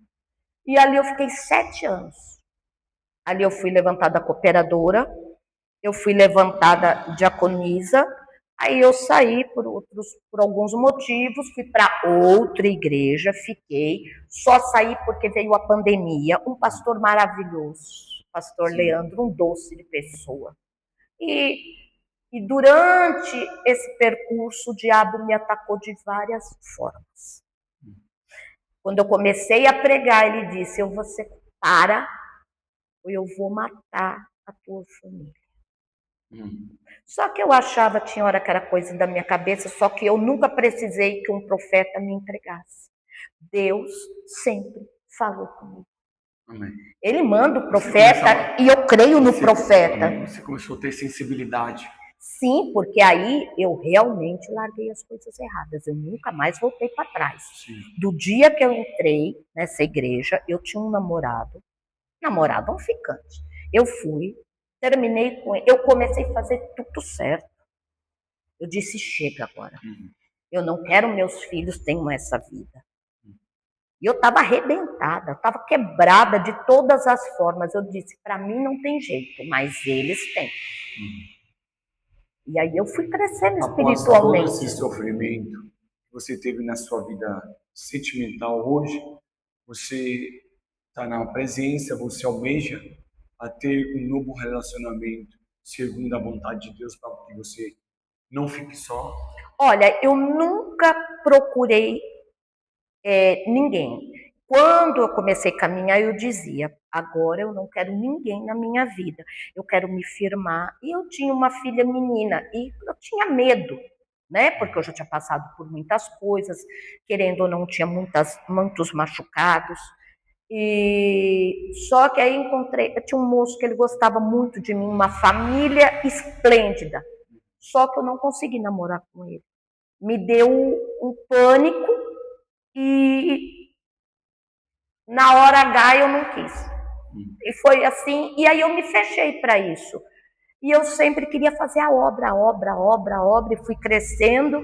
E ali eu fiquei 7 anos. Ali eu fui levantada cooperadora, eu fui levantada diaconisa, aí eu saí por alguns motivos, fui para outra igreja, fiquei, só saí porque veio a pandemia, um pastor maravilhoso, pastor Sim. Leandro, um doce de pessoa. E durante esse percurso, o diabo me atacou de várias formas. Quando eu comecei a pregar, ele disse, ou você para, ou eu vou matar a tua família. Só que eu achava, tinha hora que era coisa da minha cabeça, só que eu nunca precisei que um profeta me entregasse. Deus sempre falou comigo. Amém. Ele manda o profeta e eu creio no profeta. Você começou a ter sensibilidade. Sim, porque aí eu realmente larguei as coisas erradas. Eu nunca mais voltei para trás. Sim. Do dia que eu entrei nessa igreja, eu tinha um namorado um ficante. Eu fui, terminei com ele. Eu comecei a fazer tudo certo. Eu disse, chega agora. Eu não quero meus filhos tenham essa vida. E eu estava arrebentada, eu estava quebrada de todas as formas. Eu disse, para mim não tem jeito, mas eles têm. E aí eu fui crescendo espiritualmente. Após todo esse sofrimento que você teve na sua vida sentimental hoje, você está na presença, você almeja a ter um novo relacionamento segundo a vontade de Deus para que você não fique só? Olha, eu nunca procurei ninguém. Quando eu comecei a caminhar, eu dizia, agora eu não quero ninguém na minha vida, eu quero me firmar. E eu tinha uma filha menina e eu tinha medo, né? Porque eu já tinha passado por muitas coisas, querendo ou não, tinha muitos machucados. E só que aí eu tinha um moço que ele gostava muito de mim, uma família esplêndida. Só que eu não consegui namorar com ele. Me deu um pânico e na hora H eu não quis. E foi assim, e aí eu me fechei para isso. E eu sempre queria fazer a obra, e fui crescendo.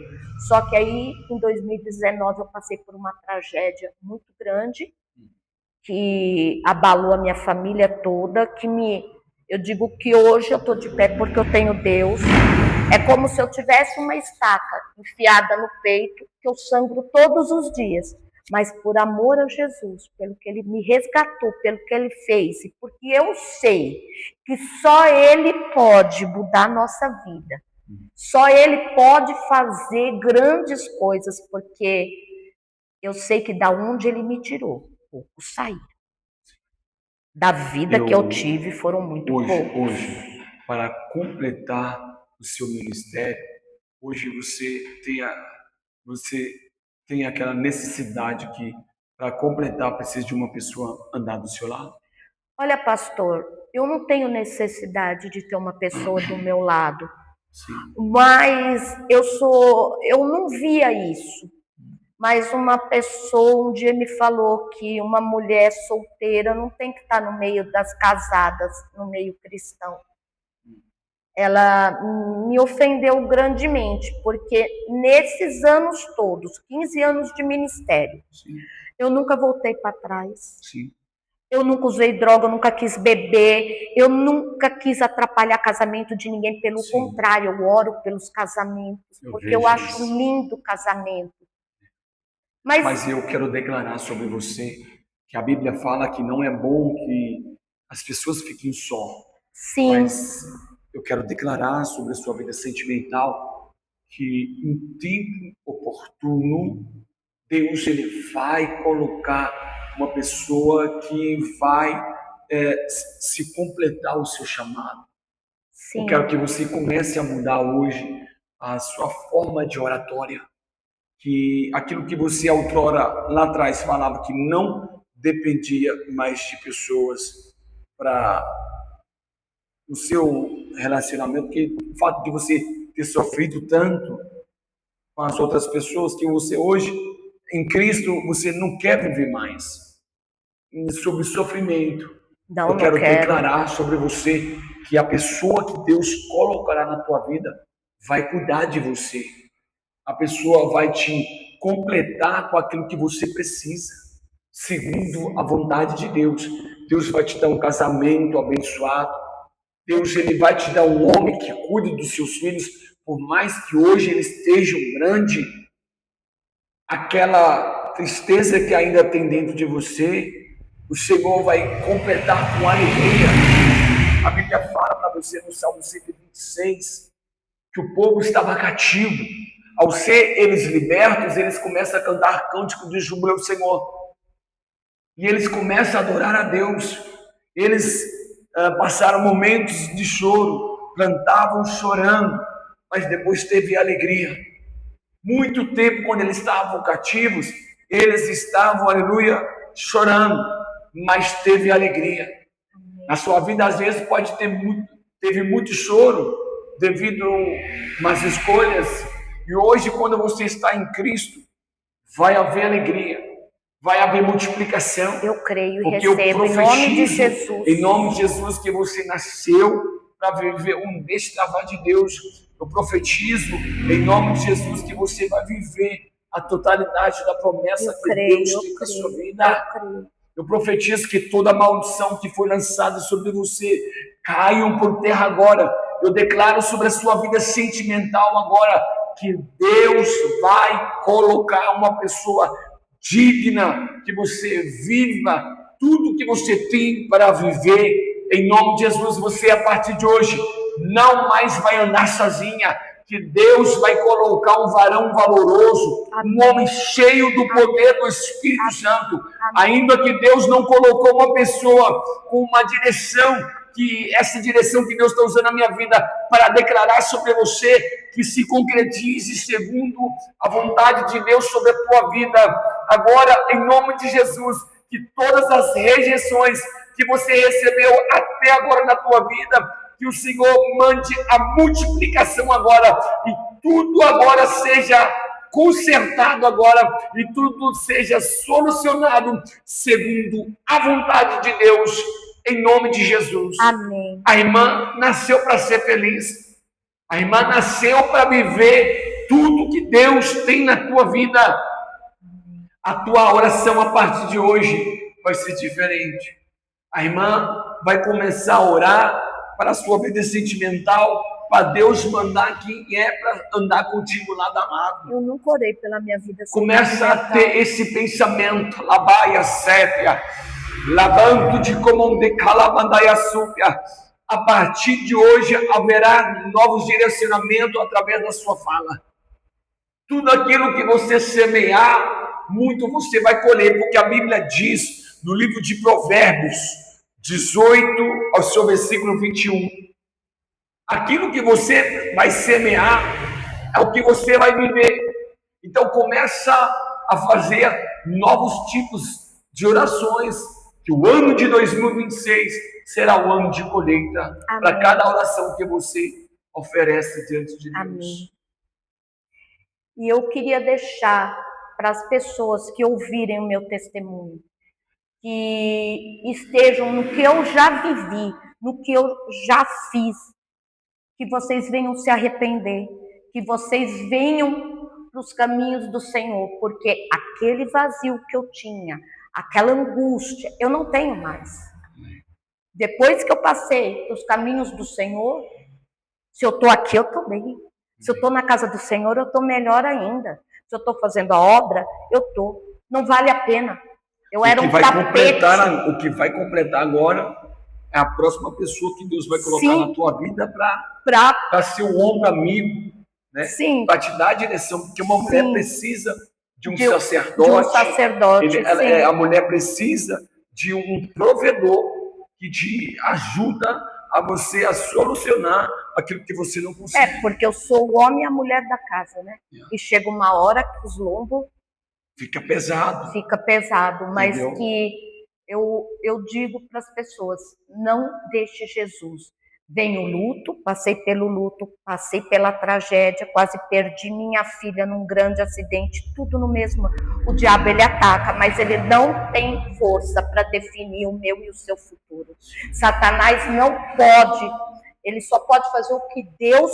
Só que aí, em 2019, eu passei por uma tragédia muito grande, que abalou a minha família toda, eu digo que hoje eu estou de pé porque eu tenho Deus. É como se eu tivesse uma estaca enfiada no peito, que eu sangro todos os dias. Mas por amor a Jesus, pelo que Ele me resgatou, pelo que Ele fez, e porque eu sei que só Ele pode mudar a nossa vida. Só Ele pode fazer grandes coisas, porque eu sei que da onde Ele me tirou, poucos saíram. Da vida que eu tive foram muito poucos. Hoje, para completar o seu ministério, hoje você tem aquela necessidade que, para completar, precisa de uma pessoa andar do seu lado? Olha, pastor, eu não tenho necessidade de ter uma pessoa do meu lado. Sim. Mas eu não via isso. Mas uma pessoa um dia me falou que uma mulher solteira não tem que estar no meio das casadas, no meio cristão. Ela me ofendeu grandemente, porque nesses anos todos, 15 anos de ministério, sim, eu nunca voltei para trás. Sim. Eu nunca usei droga, eu nunca quis beber, eu nunca quis atrapalhar casamento de ninguém, pelo sim, contrário, eu oro pelos casamentos, porque eu acho lindo o casamento. Mas eu quero declarar sobre você que a Bíblia fala que não é bom que as pessoas fiquem só. Sim. Mas eu quero declarar sobre a sua vida sentimental que em tempo oportuno Deus ele vai colocar uma pessoa que vai se completar o seu chamado. Sim. Eu quero que você comece a mudar hoje a sua forma de oratória. Que aquilo que você outrora lá atrás falava que não dependia mais de pessoas para o seu relacionamento, que o fato de você ter sofrido tanto com as outras pessoas, que você hoje, em Cristo, você não quer viver mais sobre sofrimento. Não, eu quero declarar sobre você que a pessoa que Deus colocará na tua vida vai cuidar de você. A pessoa vai te completar com aquilo que você precisa, segundo a vontade de Deus. Deus vai te dar um casamento abençoado. Deus ele vai te dar um homem que cuide dos seus filhos, por mais que hoje eles estejam grande, aquela tristeza que ainda tem dentro de você, o Senhor vai completar com alegria. A Bíblia fala para você no Salmo 126 que o povo estava cativo. Ao ser eles libertos, eles começam a cantar cântico de júbilo ao Senhor. E eles começam a adorar a Deus. Eles passaram momentos de choro, cantavam chorando, mas depois teve alegria. Muito tempo, quando eles estavam cativos, eles estavam, aleluia, chorando, mas teve alegria. Na sua vida, às vezes, teve muito choro devido a umas escolhas. E hoje, quando você está em Cristo, vai haver alegria, vai haver multiplicação. Eu creio e recebo em nome de Jesus. Em nome de Jesus, que você nasceu para viver um extravar de Deus. Eu profetizo em nome de Jesus que você vai viver a totalidade da promessa que Deus tem na sua vida. Eu profetizo que toda maldição que foi lançada sobre você caiam por terra agora. Eu declaro sobre a sua vida sentimental agora que Deus vai colocar uma pessoa digna, que você viva tudo que você tem para viver. Em nome de Jesus, você a partir de hoje não mais vai andar sozinha, que Deus vai colocar um varão valoroso, um homem cheio do poder do Espírito Santo. Ainda que Deus não colocou uma pessoa com uma direção, que essa direção que Deus está usando na minha vida para declarar sobre você, que se concretize segundo a vontade de Deus sobre a tua vida. Agora, em nome de Jesus, que todas as rejeições que você recebeu até agora na tua vida, que o Senhor mande a multiplicação agora, e tudo agora seja consertado agora, e tudo seja solucionado segundo a vontade de Deus, em nome de Jesus. Amém. A irmã nasceu para ser feliz, a irmã nasceu para viver tudo que Deus tem na tua vida. A tua oração a partir de hoje vai ser diferente. A irmã vai começar a orar para a sua vida sentimental, para Deus mandar quem é para andar contigo lado a lado. Eu nunca orei pela minha vida sentimental. Começa a ter esse pensamento, labaia sépia, lavando de comum de calabandaia súpia. A partir de hoje haverá novos direcionamentos através da sua fala. Tudo aquilo que você semear, muito você vai colher, porque a Bíblia diz no livro de Provérbios 18, ao seu versículo 21, aquilo que você vai semear é o que você vai viver. Então começa a fazer novos tipos de orações, que o ano de 2026 será o ano de colheita para cada oração que você oferece diante de Deus. Amém. E eu queria deixar para as pessoas que ouvirem o meu testemunho, que estejam no que eu já vivi, no que eu já fiz, que vocês venham se arrepender, que vocês venham para os caminhos do Senhor, porque aquele vazio que eu tinha, aquela angústia, eu não tenho mais. Depois que eu passei para os caminhos do Senhor, se eu estou aqui, eu estou bem. Se eu estou na casa do Senhor, eu estou melhor ainda. Se eu estou fazendo a obra, eu estou. Não vale a pena. Eu era um tapete. O que vai completar agora é a próxima pessoa que Deus vai colocar na tua vida para ser um ombro amigo, né? Para te dar a direção, porque uma mulher precisa de um sacerdote. De um sacerdote, a mulher precisa de um provedor que te ajuda a você a solucionar aquilo que você não consegue. Porque eu sou o homem e a mulher da casa, né? E chega uma hora que os lombos fica pesado. Mas entendeu? Que eu digo para as pessoas, não deixe Jesus. Vem o luto, passei pelo luto, passei pela tragédia, quase perdi minha filha num grande acidente, tudo no mesmo. O diabo, ele ataca, mas ele não tem força para definir o meu e o seu futuro. Satanás não pode, ele só pode fazer o que Deus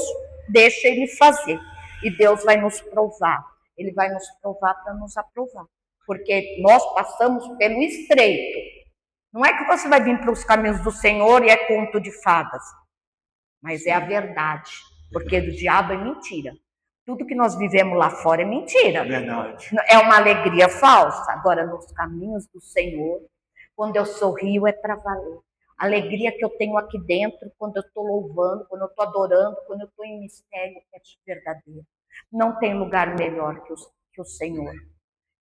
deixa ele fazer. E Deus vai nos provar, ele vai nos provar para nos aprovar. Porque nós passamos pelo estreito. Não é que você vai vir para os caminhos do Senhor e é conto de fadas. Mas é a verdade, porque do diabo é mentira. Tudo que nós vivemos lá fora é mentira. Verdade. É uma alegria falsa. Agora, nos caminhos do Senhor, quando eu sorrio é para valer. A alegria que eu tenho aqui dentro, quando eu estou louvando, quando eu estou adorando, quando eu estou em mistério, é verdadeira. Não tem lugar melhor que o Senhor.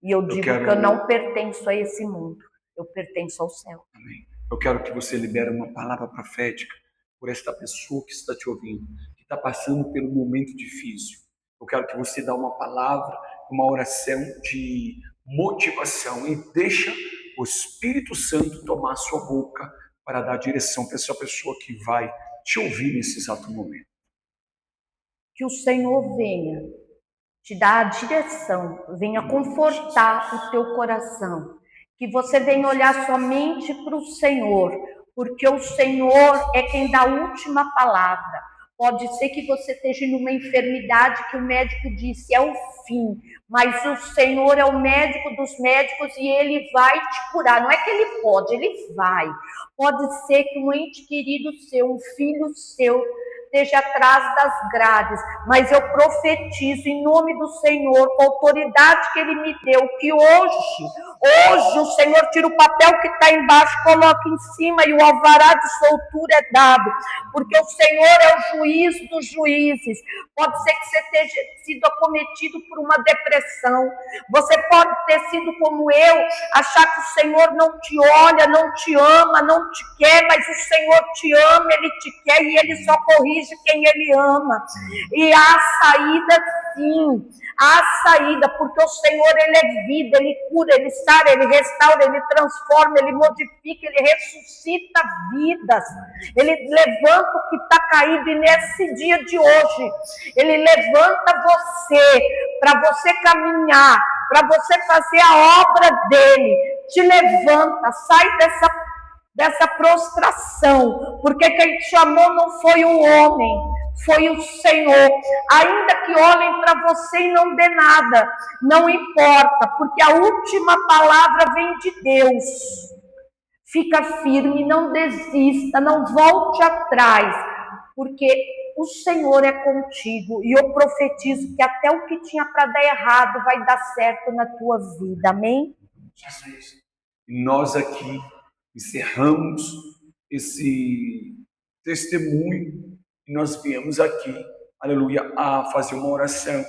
E eu digo que eu não pertenço a esse mundo. Eu pertenço ao céu. Amém. Eu quero que você libere uma palavra profética por esta pessoa que está te ouvindo, que está passando por um momento difícil. Eu quero que você dê uma palavra, uma oração de motivação e deixa o Espírito Santo tomar sua boca para dar direção para essa pessoa que vai te ouvir nesse exato momento. Que o Senhor venha te dar a direção, venha confortar o teu coração, que você venha olhar somente para o Senhor, porque o Senhor é quem dá a última palavra. Pode ser que você esteja numa enfermidade que o médico disse é o fim, mas o Senhor é o médico dos médicos e Ele vai te curar. Não é que Ele pode, Ele vai. Pode ser que um ente querido seu, um filho seu, esteja atrás das grades, mas eu profetizo em nome do Senhor, com a autoridade que Ele me deu, que hoje o Senhor tira o papel que está embaixo, coloca em cima e o alvará de soltura é dado, porque o Senhor é o juiz dos juízes. Pode ser que você tenha sido acometido por uma depressão, você pode ter sido como eu, achar que o Senhor não te olha, não te ama, não te quer, mas o Senhor te ama, Ele te quer e Ele só corrige quem Ele ama. E há saída sim, há saída, porque o Senhor, Ele é vida, Ele cura, Ele sara, Ele restaura, Ele transforma, Ele modifica, Ele ressuscita vidas, Ele levanta o que está caído. E nesse dia de hoje Ele levanta você, para você caminhar, para você fazer a obra dEle. Te levanta, sai dessa prostração, porque quem te chamou não foi o homem, foi o Senhor. Ainda que olhem para você e não dê nada, não importa, porque a última palavra vem de Deus. Fica firme, não desista, não volte atrás, porque o Senhor é contigo, e eu profetizo que até o que tinha para dar errado vai dar certo na tua vida, amém? Jesus. E nós aqui encerramos esse testemunho e nós viemos aqui, aleluia, a fazer uma oração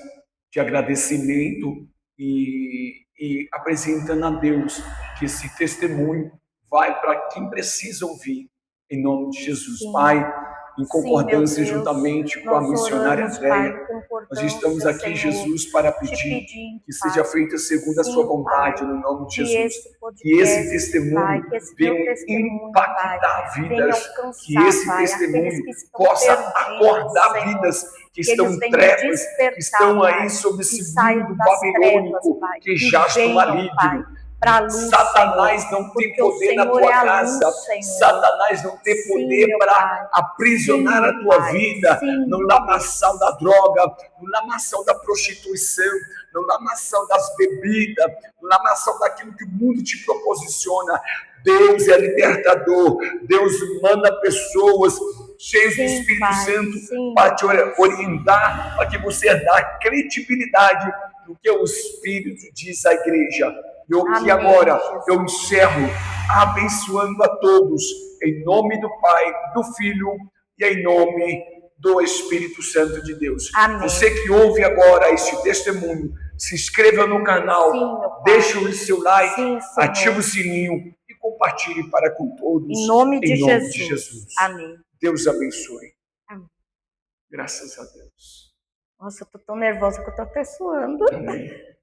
de agradecimento e apresentando a Deus que esse testemunho vai para quem precisa ouvir, em nome de Jesus. Sim. Pai, em concordância juntamente com a missionária Andréia, nós estamos aqui, Senhor, Jesus, para pedir que seja feita segundo a sua vontade, no nome de Jesus. Que esse testemunho venha impactar vidas, que esse testemunho possa acordar vidas que estão em trevas, que estão aí sob esse mundo babilônico, que jaz no maligno. Luz, Satanás Senhor, não tem poder na tua casa, luz, Satanás não tem poder para aprisionar a tua vida, no lamaçal da droga, no lamaçal da prostituição, no lamaçal das bebidas, no lamaçal daquilo que o mundo te proposiciona. Deus é libertador, Deus manda pessoas cheias do Espírito Santo para te orientar, para que você dê credibilidade no que o Espírito diz à igreja. Eu aqui agora, eu encerro abençoando a todos, em nome do Pai, do Filho e em nome do Espírito Santo de Deus. Amém. Você que ouve agora este testemunho, se inscreva no canal, deixe o seu like, ative o sininho e compartilhe para com todos. Em nome de Jesus. Amém. Deus abençoe. Amém. Graças a Deus. Nossa, eu estou tão nervosa que eu estou até suando. Amém.